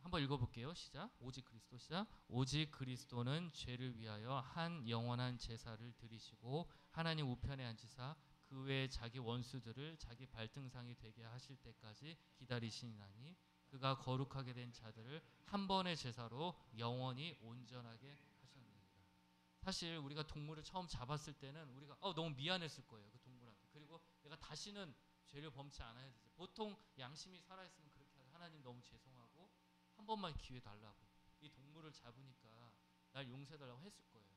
한번 읽어볼게요. 시작. 오직 그리스도. 시작. 오직 그리스도는 죄를 위하여 한 영원한 제사를 드리시고 하나님 우편에 앉으사 그 외에 자기 원수들을 자기 발등상이 되게 하실 때까지 기다리시나니 그가 거룩하게 된 자들을 한 번의 제사로 영원히 온전하게 하셨느니라. 사실 우리가 동물을 처음 잡았을 때는 우리가 너무 미안했을 거예요. 그 동물한테. 그리고 내가 다시는 죄를 범치 않아야 되지. 보통 양심이 살아있으면 그렇게 하죠. 하나님 너무 죄송하고 한 번만 기회 달라고. 이 동물을 잡으니까 날 용서해달라고 했을 거예요.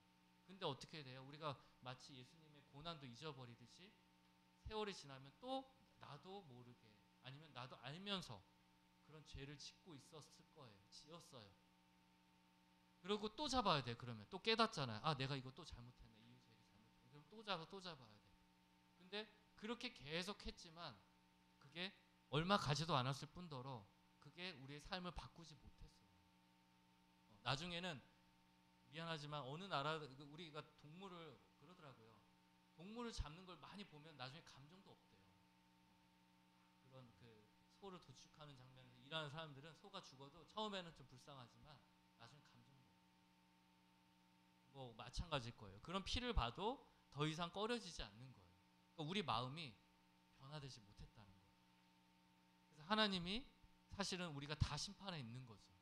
근데 어떻게 돼요? 우리가 마치 예수님의 고난도 잊어버리듯이 세월이 지나면 또 나도 모르게 아니면 나도 알면서 그런 죄를 짓고 있었을 거예요. 지었어요. 그리고 또 잡아야 돼. 그러면 또 깨닫잖아요. 아, 내가 이거 또 잘못했네. 이웃 죄를 잘못했네. 그럼 또 잡아야 돼. 근데 그렇게 계속 했지만 그게 얼마 가지도 않았을 뿐더러 그게 우리의 삶을 바꾸지 못했어요. 나중에는 미안하지만 어느 나라 우리가 동물을 그러더라고요. 동물을 잡는 걸 많이 보면 나중에 감정도 없대요. 그런 그 소를 도축하는 장면에서 일하는 사람들은 소가 죽어도 처음에는 좀 불쌍하지만 나중에 감정도 없대요. 뭐 마찬가지일 거예요. 그런 피를 봐도 더 이상 꺼려지지 않는 거예요. 그러니까 우리 마음이 변화되지 못했다는 거예요. 그래서 하나님이 사실은 우리가 다 심판에 있는 거죠.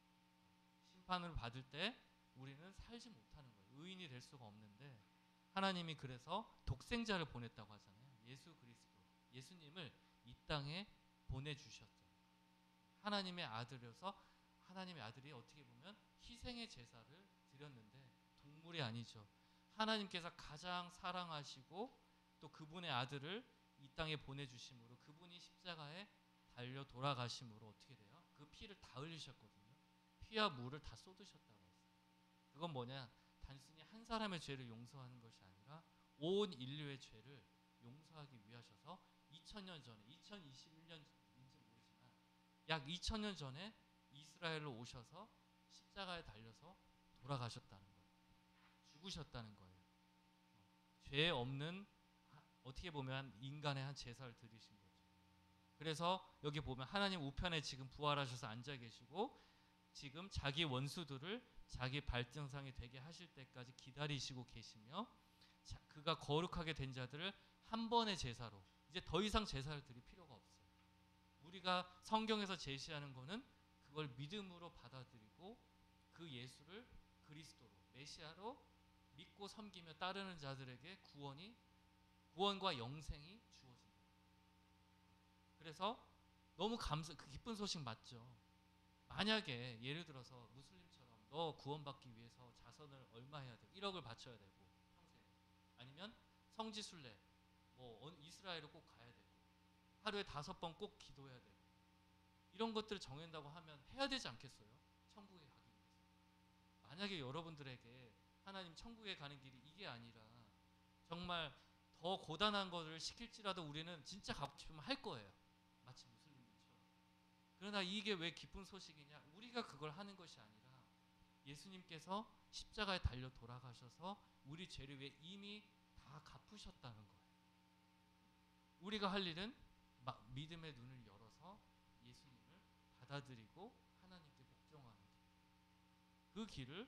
심판을 받을 때 우리는 살지 못하는 거예요. 의인이 될 수가 없는데 하나님이 그래서 독생자를 보냈다고 하잖아요. 예수 그리스도, 예수님을 이 땅에 보내주셨죠. 하나님의 아들이어서 하나님의 아들이 어떻게 보면 희생의 제사를 드렸는데 동물이 아니죠. 하나님께서 가장 사랑하시고 또 그분의 아들을 이 땅에 보내주심으로 그분이 십자가에 달려 돌아가심으로 어떻게 돼요? 그 피를 다 흘리셨거든요. 피와 물을 다 쏟으셨다고 했어요. 그건 뭐냐? 단순히 한 사람의 죄를 용서하는 것이 아니라 온 인류의 죄를 용서하기 위하셔서 2000년 전에 2021년인지 모르지만 약 2000년 전에 이스라엘로 오셔서 십자가에 달려서 돌아가셨다는 거예요. 죽으셨다는 거예요. 죄 없는 어떻게 보면 인간의 한 제사를 드리신 거죠. 그래서 여기 보면 하나님 우편에 지금 부활하셔서 앉아 계시고 지금 자기 원수들을 자기 발등상이 되게 하실 때까지 기다리시고 계시며, 그가 거룩하게 된 자들을 한 번의 제사로, 이제 더 이상 제사를 드릴 필요가 없어요. 우리가 성경에서 제시하는 거는 그걸 믿음으로 받아들이고 그 예수를 그리스도로, 메시아로 믿고 섬기며 따르는 자들에게 구원과 영생이 주어진다. 그래서 너무 그 기쁜 소식 맞죠? 만약에 예를 들어서 무슬림처럼 너 구원받기 위해서 자선을 얼마 해야 돼? 1억을 바쳐야 되고 평생, 아니면 성지순례 뭐 이스라엘을 꼭 가야 되고 하루에 5번 꼭 기도해야 되고, 이런 것들을 정한다고 하면 해야 되지 않겠어요? 천국에 가기 위해서. 만약에 여러분들에게 하나님 천국에 가는 길이 이게 아니라 정말 더 고단한 것을 시킬지라도 우리는 진짜 가고 싶으면 할 거예요. 마치 무슬림들처럼. 그러나 이게 왜 기쁜 소식이냐? 우리가 그걸 하는 것이 아니라 예수님께서 십자가에 달려 돌아가셔서 우리 죄를 위해 이미 다 갚으셨다는 거예요. 우리가 할 일은 믿음의 눈을 열어서 예수님을 받아들이고 하나님께 복종하는 길. 그 길을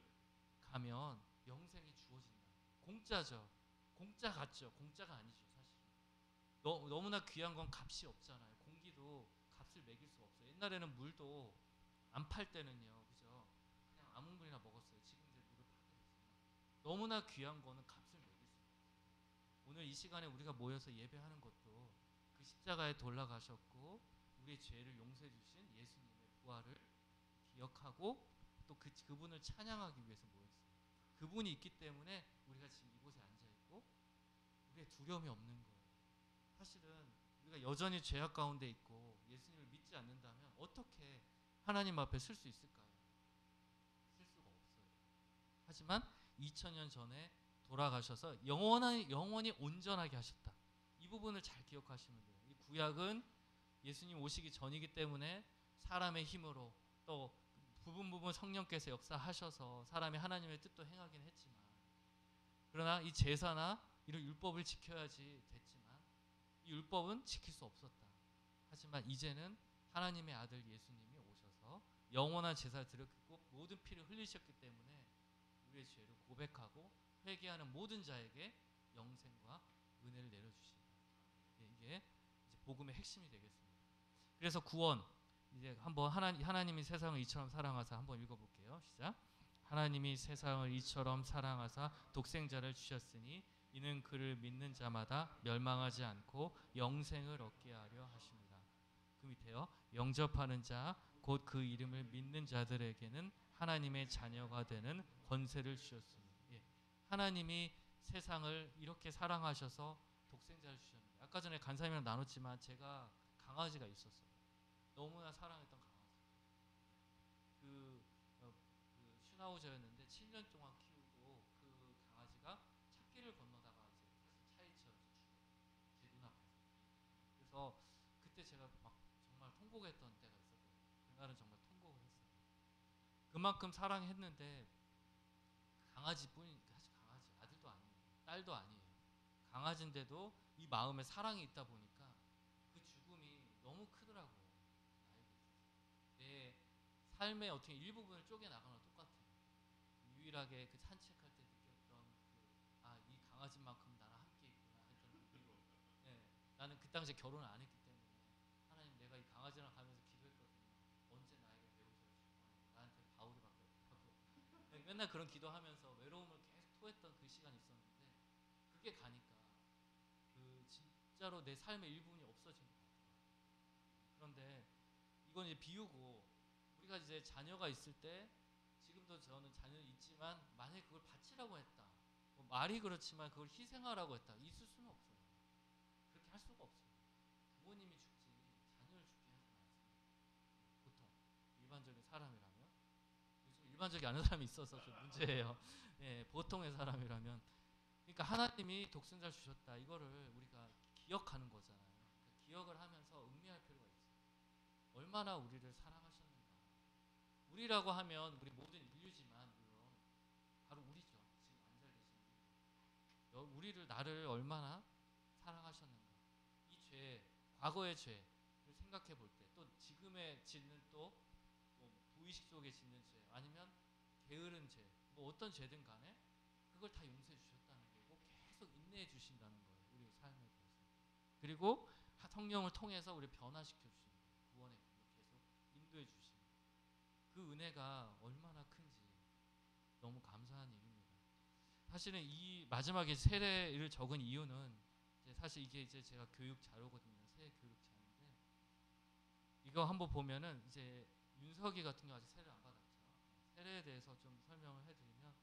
가면 영생이 주어진다. 공짜죠. 공짜 같죠. 공짜가 아니죠, 사실. 너무나 귀한 건 값이 없잖아요. 공기도 값을 매길 수 없어요. 옛날에는 물도 안 팔 때는요, 그죠? 그냥 아무 물이나 먹었어요. 지금 이제 물을 팔게 됐지만 너무나 귀한 거는 값을 매길 수 없어요. 오늘 이 시간에 우리가 모여서 예배하는 것도 그 십자가에 돌아가셨고 우리의 죄를 용서해 주신 예수님의 부활을 기억하고 또 그분을 찬양하기 위해서 모였어요. 그분이 있기 때문에 우리가 지금 이곳에 앉아있고 우리의 두려움이 없는 거예요. 사실은 우리가 여전히 죄악 가운데 있고 예수님을 믿지 않는다면 어떻게 하나님 앞에 설 수 있을까요? 쓸 수가 없어요. 하지만 2000년 전에 돌아가셔서 영원히 온전하게 하셨다. 이 부분을 잘 기억하시면 돼요. 이 구약은 예수님 오시기 전이기 때문에 사람의 힘으로 또 부분 성령께서 역사하셔서 사람이 하나님의 뜻도 행하긴 했지만, 그러나 이 제사나 이런 율법을 지켜야지 됐지만 이 율법은 지킬 수 없었다. 하지만 이제는 하나님의 아들 예수님이 오셔서 영원한 제사를 드렸고 모든 피를 흘리셨기 때문에 우리의 죄를 고백하고 회개하는 모든 자에게 영생과 은혜를 내려주신다. 이게 이제 복음의 핵심이 되겠습니다. 그래서 구원, 이제 한번 하나님이 세상을 이처럼 사랑하사 한번 읽어볼게요. 시작. 하나님이 세상을 이처럼 사랑하사 독생자를 주셨으니 이는 그를 믿는 자마다 멸망하지 않고 영생을 얻게 하려 하십니다. 그 밑에요. 영접하는 자 곧 그 이름을 믿는 자들에게는 하나님의 자녀가 되는 권세를 주셨으니, 예. 하나님이 세상을 이렇게 사랑하셔서 독생자를 주셨는데, 아까 전에 간사님이랑 나눴지만 제가 강아지가 있었어요. 너무나 사랑했던 강아지. 그 슈나우저였는데 7년 동안 키우고 그 강아지가 찾길을 건너다가 이제 차에 치여서 죽어요. 제 눈앞에서. 그래서 그때 제가 막 정말 통곡했던 때가 있었거든요. 그날은 정말 통곡을 했어요. 그만큼 사랑했는데 강아지뿐인, 사실 강아지, 아들도 아니에요, 딸도 아니에요. 강아지인데도 이 마음에 사랑이 있다 보니까 그 죽음이 너무 크더라고요. 내 삶의 어떻게 일부분을 쪼개나가는 것 똑같아요. 유일하게 그 산책할 때 느꼈던 이 강아지만큼 나랑 함께 있구나 했던 그 위로. 네, 나는 그 당시에 결혼을 안 했기 때문에 하나님, 내가 이 강아지랑 가면서 기도했거든요. 언제 나에게 배우셔 주실 거냐, 나한테 바울이밖에 없다고. 네, 맨날 그런 기도하면서 외로움을 계속 토했던 그 시간이 있었는데, 그게 가니까 진짜로 내 삶의 일부분이 없어진 것 같아요. 그런데 이건 이제 비유고, 우리가 이제 자녀가 있을 때, 지금도 저는 자녀는 있지만 만약에 그걸 바치라고 했다, 뭐 말이 그렇지만 그걸 희생하라고 했다, 있을 수는 없어요. 그렇게 할 수가 없어요. 부모님이 죽지 자녀를 죽게 하지 않습니다. 보통 일반적인 사람이라면. 요즘 일반적이 아닌 사람이 있어서 좀 문제예요. 예, 보통의 사람이라면. 그러니까 하나님이 독생자를 주셨다, 이거를 우리가 기억하는 거잖아요. 그러니까 기억을 하면서 음미할 필요가 있어요. 얼마나 우리를 사랑하셨는가. 우리라고 하면 우리 모든 인류지만 물론 바로 우리죠. 지금 앉아 계신 우리를, 나를 얼마나 사랑하셨는가. 이 죄, 과거의 죄를 생각해 볼 때, 또 지금의 짓는 또 무의식 속에 짓는 죄 아니면 게으른 죄, 뭐 어떤 죄든 간에 그걸 다 용서해 주셨다는 거고 계속 인내해 주신다는 거예요. 우리 삶에 대해서. 그리고 성령을 통해서 우리 변화시켜 주시는 거예요. 구원의 길로 계속 인도해 주시는 그 은혜가 얼마나 큰지 너무 감사한 일입니다. 사실은 이 마지막에 세례를 적은 이유는 이제 사실 이게 이제 제가 교육 자료거든요. 새 교육 자료인데 이거 한번 보면은 이제 윤석이 같은 경우 아직 세례를 안 받았죠. 세례에 대해서 좀 설명을 해드리면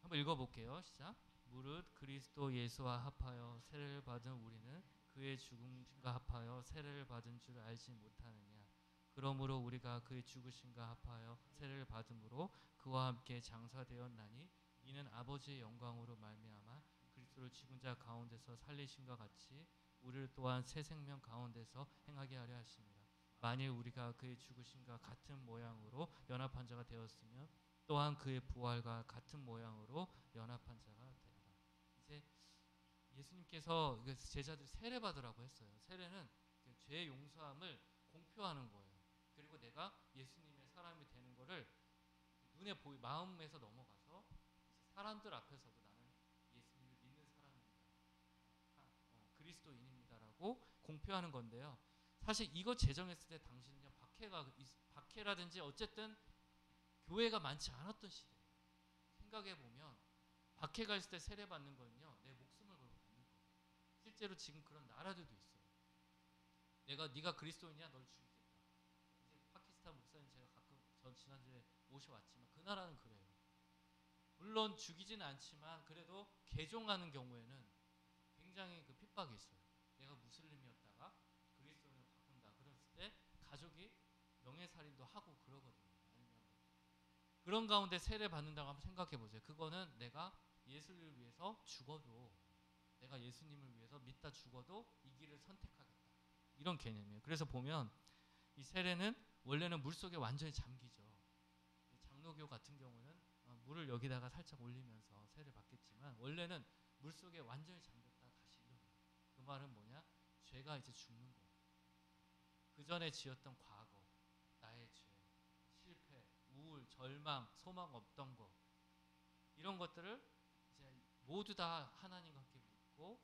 한번 읽어볼게요. 시작. 무릇 그리스도 예수와 합하여 세례를 받은 우리는 그의 죽음과 합하여 세례를 받은 줄 알지 못하느냐. 그러므로 우리가 그의 죽으심과 합하여 세례를 받음으로 그와 함께 장사되었나니 이는 아버지의 영광으로 말미암아 그리스도를 죽은 자 가운데서 살리심과 같이 우리를 또한 새 생명 가운데서 행하게 하려 하십니다. 만일 우리가 그의 죽으심과 같은 모양으로 연합한 자가 되었으면 또한 그의 부활과 같은 모양으로 연합한 자가 된다. 이제 예수님께서 제자들 세례 받으라고 했어요. 세례는 죄 용서함을 공표하는 거예요. 그리고 내가 예수님의 사람이 되는 거를 눈에 보이 마음에서 넘어가서 사람들 앞에서도 나는 예수님을 믿는 사람입니다. 그리스도인입니다라고 공표하는 건데요. 사실 이거 제정했을 때 당시는요 박해라든지 어쨌든 교회가 많지 않았던 시대예요. 생각해 보면 박해가 있을 때 세례 받는 거는요 내 목숨을 걸고 받는 거예요. 실제로 지금 그런 나라들도 있어요. 네가 그리스도인이야 널 죽이겠다. 이제 파키스탄 목사님 제가 가끔 전 지난주에 모셔왔지만 그 나라는 그래요. 물론 죽이지는 않지만 그래도 개종하는 경우에는 굉장히 그 핍박이 있어요. 내가 무슬림이었다가 그리스도인으로 바꾼다 그랬을 때 가족이 명예살인도 하고 그러거든요. 아니면 그런 가운데 세례 받는다고 한번 생각해 보세요. 그거는 내가 예수를 위해서 죽어도 내가 예수님을 위해서 믿다 죽어도 이 길을 선택하겠다. 이런 개념이에요. 그래서 보면 이 세례는 원래는 물속에 완전히 잠기죠. 장로교 같은 경우는 물을 여기다가 살짝 올리면서 세례 받겠지만 원래는 물속에 완전히 잠겼다 다시 일어나요. 그 말은 뭐냐? 죄가 이제 죽는 거예요. 그 전에 지었던 과거, 나의 죄, 실패, 우울, 절망, 소망 없던 거 이런 것들을 이제 모두 다 하나님과 함께 묻고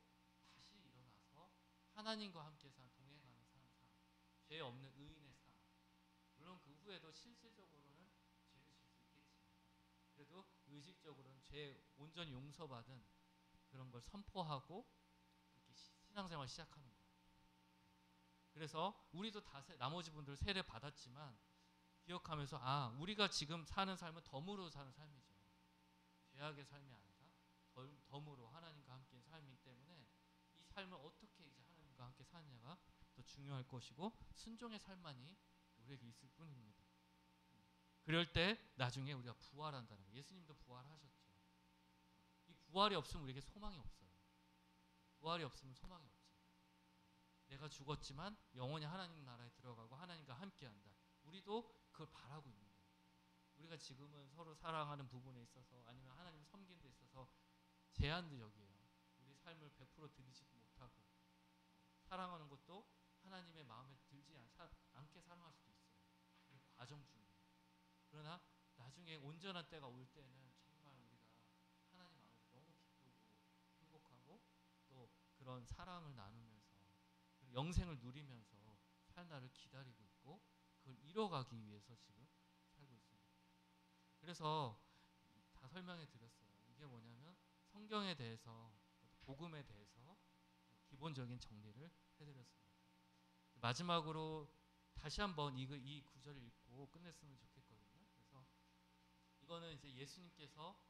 다시 일어나서 하나님과 함께 동행하는 삶, 죄 없는 의인의 삶. 물론 그 후에도 실질적으로는 죄를 질 수 있겠지만 그래도 의식적으로는 죄 온전히 용서받은 그런 걸 선포하고 이렇게 신앙생활 시작하는 거예요. 그래서 우리도 다 나머지 분들 세례 받았지만 기억하면서 우리가 지금 사는 삶은 덤으로 사는 삶이죠. 죄악의 삶이 아니라 덤으로 하나님과 함께 삶이기 때문에 이 삶을 어떻게 이제 하나님과 함께 사느냐가 더 중요할 것이고 순종의 삶만이 우리에게 있을 뿐입니다. 그럴 때 나중에 우리가 부활한다는 거예요. 예수님도 부활하셨죠. 이 부활이 없으면 우리에게 소망이 없어요. 부활이 없으면 소망이 없지. 내가 죽었지만 영원히 하나님 나라에 들어가고 하나님과 함께한다. 우리도 그걸 바라고 있는 거예요. 우리가 지금은 서로 사랑하는 부분에 있어서 아니면 하나님 섬기는 데 있어서 제한적이에요. 우리 삶을 100% 드리지도 못하고 사랑하는 것도 하나님의 마음에 들지 않게 사랑할 수도 있어요. 과정 중에. 그러나 나중에 온전한 때가 올 때는 정말 우리가 하나님 안에서 너무 기쁘고 행복하고 또 그런 사랑을 나누면서 영생을 누리면서 살 날을 기다리고 있고 그걸 이뤄가기 위해서 지금 살고 있습니다. 그래서 다 설명해 드렸어요. 이게 뭐냐면 성경에 대해서 복음에 대해서 기본적인 정리를 해드렸습니다. 마지막으로 다시 한번 이 구절을 읽고 끝냈으면 좋겠거든요. 그래서 이거는 이제 예수님께서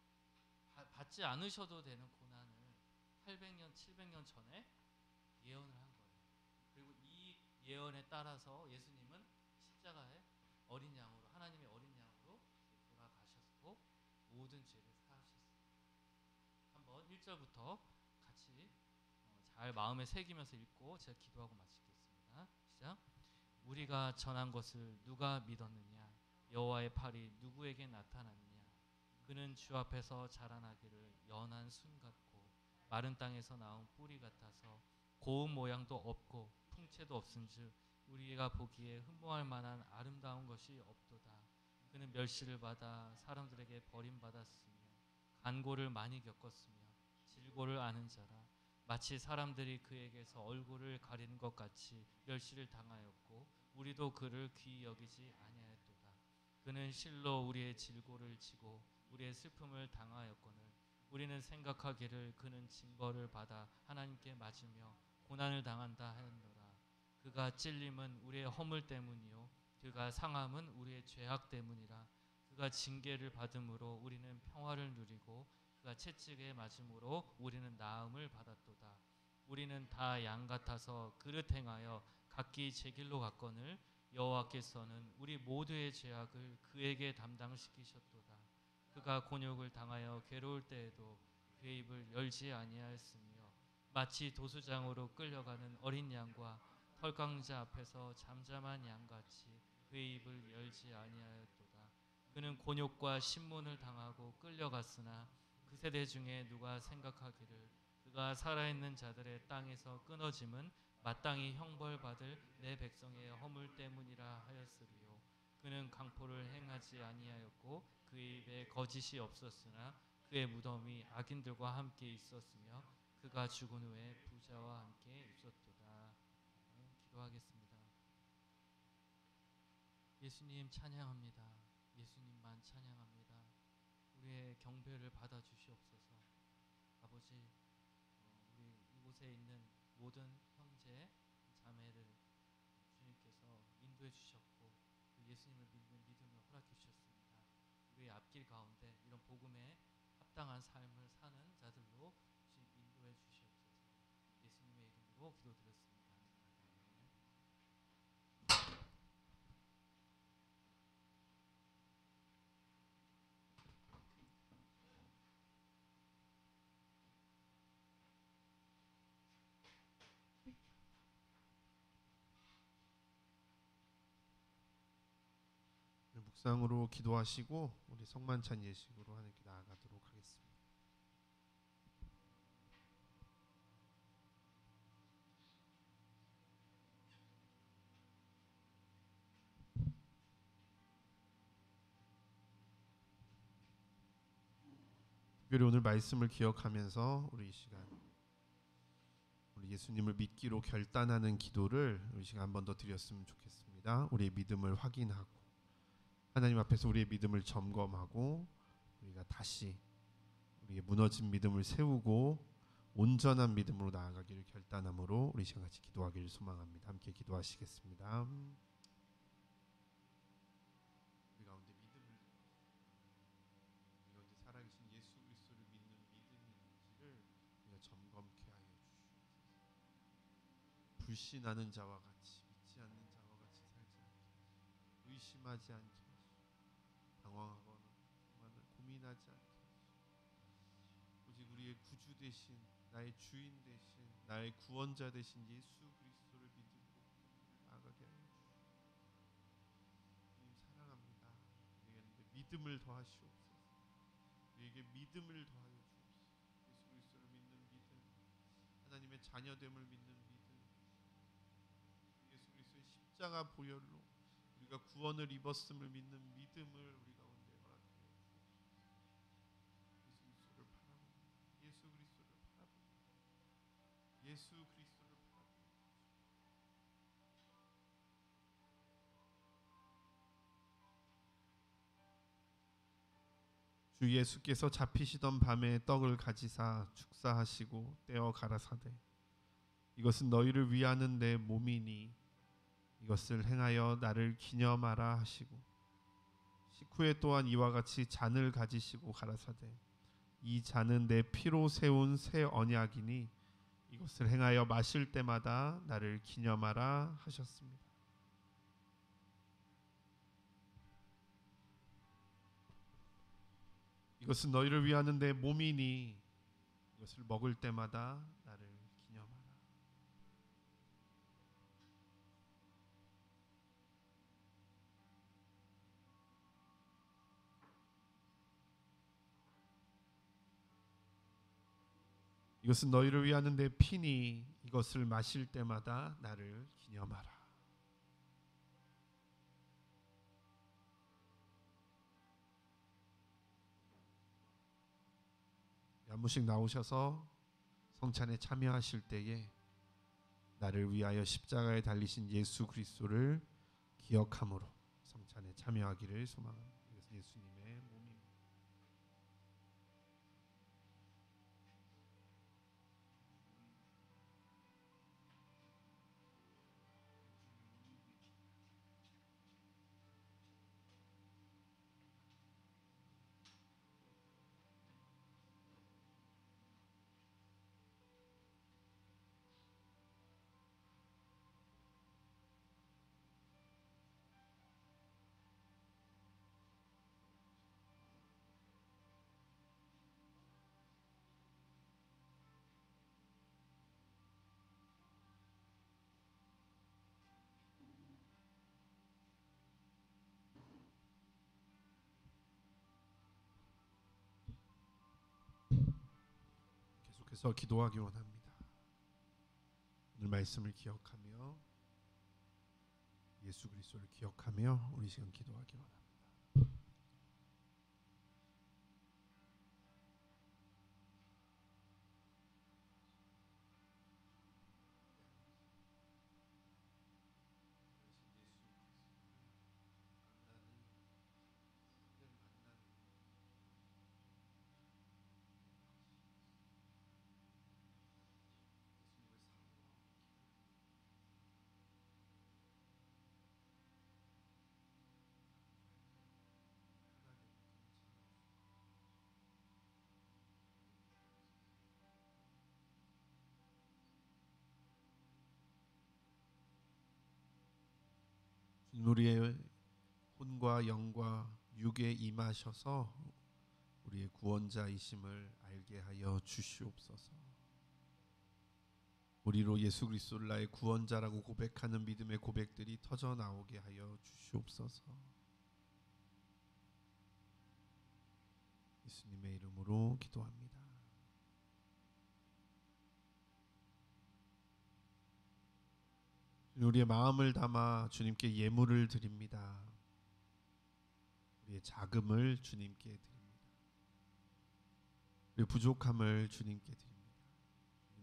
받지 않으셔도 되는 고난을 800년, 700년 전에 예언을 한 거예요. 그리고 이 예언에 따라서 예수님은 십자가에 어린 양으로 하나님의 어린 양으로 돌아가셨고 모든 죄를 사하셨습니다. 한번 1절부터 같이 잘 마음에 새기면서 읽고 제가 기도하고 마치겠습니다. 시작. 우리가 전한 것을 누가 믿었느냐? 여호와의 팔이 누구에게 나타났느냐? 그는 주 앞에서 자라나기를 연한 순 같고 마른 땅에서 나온 뿌리 같아서 고운 모양도 없고 풍채도 없은즉 우리가 보기에 흠모할 만한 아름다운 것이 없도다. 그는 멸시를 받아 사람들에게 버림받았으며 간고를 많이 겪었으며 질고를 아는 자라. 마치 사람들이 그에게서 얼굴을 가리는 것 같이 멸시를 당하였고 우리도 그를 귀히 여기지 아니하였도다. 그는 실로 우리의 질고를 지고 우리의 슬픔을 당하였거늘 우리는 생각하기를 그는 징벌을 받아 하나님께 맞으며 고난을 당한다 하였노라. 그가 찔림은 우리의 허물 때문이요 그가 상함은 우리의 죄악 때문이라. 그가 징계를 받음으로 우리는 평화를 누리고 그가 채찍에 맞음으로 우리는 나음을 받았도다. 우리는 다 양 같아서 그릇 행하여 각기 제 길로 갔거늘 여호와께서는 우리 모두의 죄악을 그에게 담당시키셨도다. 그가 곤욕을 당하여 괴로울 때에도 그의 입을 열지 아니하였으며 마치 도수장으로 끌려가는 어린 양과 털강자 앞에서 잠잠한 양같이 그의 입을 열지 아니하였도다. 그는 곤욕과 신문을 당하고 끌려갔으나 그 세대 중에 누가 생각하기를 그가 살아있는 자들의 땅에서 끊어짐은 마땅히 형벌받을 내 백성의 허물 때문이라 하였으리요. 그는 강포를 행하지 아니하였고 그의 입에 거짓이 없었으나 그의 무덤이 악인들과 함께 있었으며 그가 죽은 후에 부자와 함께 있었도다. 기도하겠습니다. 예수님 찬양합니다. 예수님만 찬양합니다. 우리의 경배를 받아 주시옵소서. 아버지, 우리 이곳에 있는 모든 형제 자매를 주님께서 인도해 주셨고 예수님을 믿는 믿음을 허락해 주셨습니다. 우리의 앞길 가운데 이런 복음에 합당한 삶을 사는 자들로 주님 인도해 주시옵소서. 예수님의 이름으로 기도드렸습니다. 묵상으로 기도하시고 우리 성만찬 예식으로 하나님께 나아가도록 하겠습니다. 특별히 오늘 말씀을 기억하면서 우리 이 시간 우리 예수님을 믿기로 결단하는 기도를 우리 시간 한 번 더 드렸으면 좋겠습니다. 우리의 믿음을 확인하고 하나님 앞에서 우리의 믿음을 점검하고 우리가 다시 우리의 무너진 믿음을 세우고 온전한 믿음으로 나아가기를 결단함으로 우리 시간 같이 기도하기를 소망합니다. 함께 기도하시겠습니다. 우리 가운데 살아계신 예수 그리스도를 믿는 믿음이 있는지를 우리가 점검케 하여 주시옵소서. 불신하는 자와 같이 믿지 않는 자와 같이 살지 않게 의심하지 않게 당황하거나 고민하지 않게 오직 우리의 구주 되신 나의 주인 되신 나의 구원자 되신 예수 그리스도를 믿음으로 나아가게 하여 주시옵소서. 주님 사랑합니다. 우리에게 믿음을 더하시옵소서. 우리에게 믿음을 더하여 주옵소서. 예수 그리스도를 믿는 믿음, 하나님의 자녀됨을 믿는 믿음, 예수 그리스도의 십자가 보혈로 우리가 구원을 입었음을 믿는 믿음을 우리 가운데 허락하여 주옵소서. 예수 그리스도를 바라봅니다. 예수 그리스도를 바라봅니다. 예수 그리스도를 바라봅니다. 주 예수께서 잡히시던 밤에 떡을 가지사 축사하시고 떼어 가라사대 이것은 너희를 위하는 내 몸이니 이것을 행하여 나를 기념하라 하시고 식후에 또한 이와 같이 잔을 가지시고 가라사대 이 잔은 내 피로 세운 새 언약이니 이것을 행하여 마실 때마다 나를 기념하라 하셨습니다. 이것은 너희를 위하는 내 몸이니 이것을 먹을 때마다 나를 기념하라. 이것은 너희를 위하는 내 피니 이것을 마실 때마다 나를 기념하라. 분씩 나오셔서 성찬에 참여하실 때에 나를 위하여 십자가에 달리신 예수 그리스도를 기억함으로 성찬에 참여하기를 소망합니다. 이것은 예수님의 몸입니다. 계속해서 기도하기 원합니다. 오늘 말씀을 기억하며 예수 그리스도를 기억하며 우리 지금 기도하기 원합니다. 우리의 혼과 영과 육에 임하셔서 우리의 구원자이심을 알게 하여 주시옵소서. 우리로 예수 그리스도를 나의 구원자라고 고백하는 믿음의 고백들이 터져 나오게 하여 주시옵소서. 예수님의 이름으로 기도합니다. 우리의 마음을 담아 주님께 예물을 드립니다. 우리의 자금을 주님께 드립니다. 우리의 부족함을 주님께 드립니다.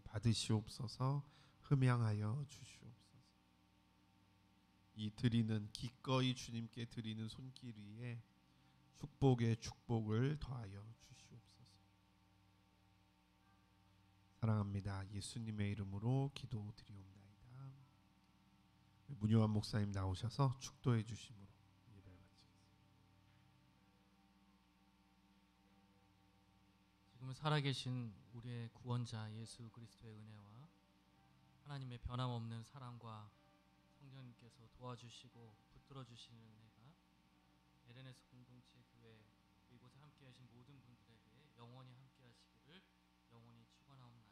받으시옵소서. 흠양하여 주시옵소서. 이 드리는 기꺼이 주님께 드리는 손길 위에 축복의 축복을 더하여 주시옵소서. 사랑합니다. 예수님의 이름으로 기도드리옵나이다. 문효환 목사님 나오셔서 축도해 주심으로 예배를 마치겠습니다. 지금 살아계신 우리의 구원자 예수 그리스도의 은혜와 하나님의 변함없는 사랑과 성령님께서 도와주시고 붙들어 주시는 은혜가 에레네스 공동체 교회 이곳에 함께하신 모든 분들에게 영원히 함께하시기를 영원히 축원하옵나이다.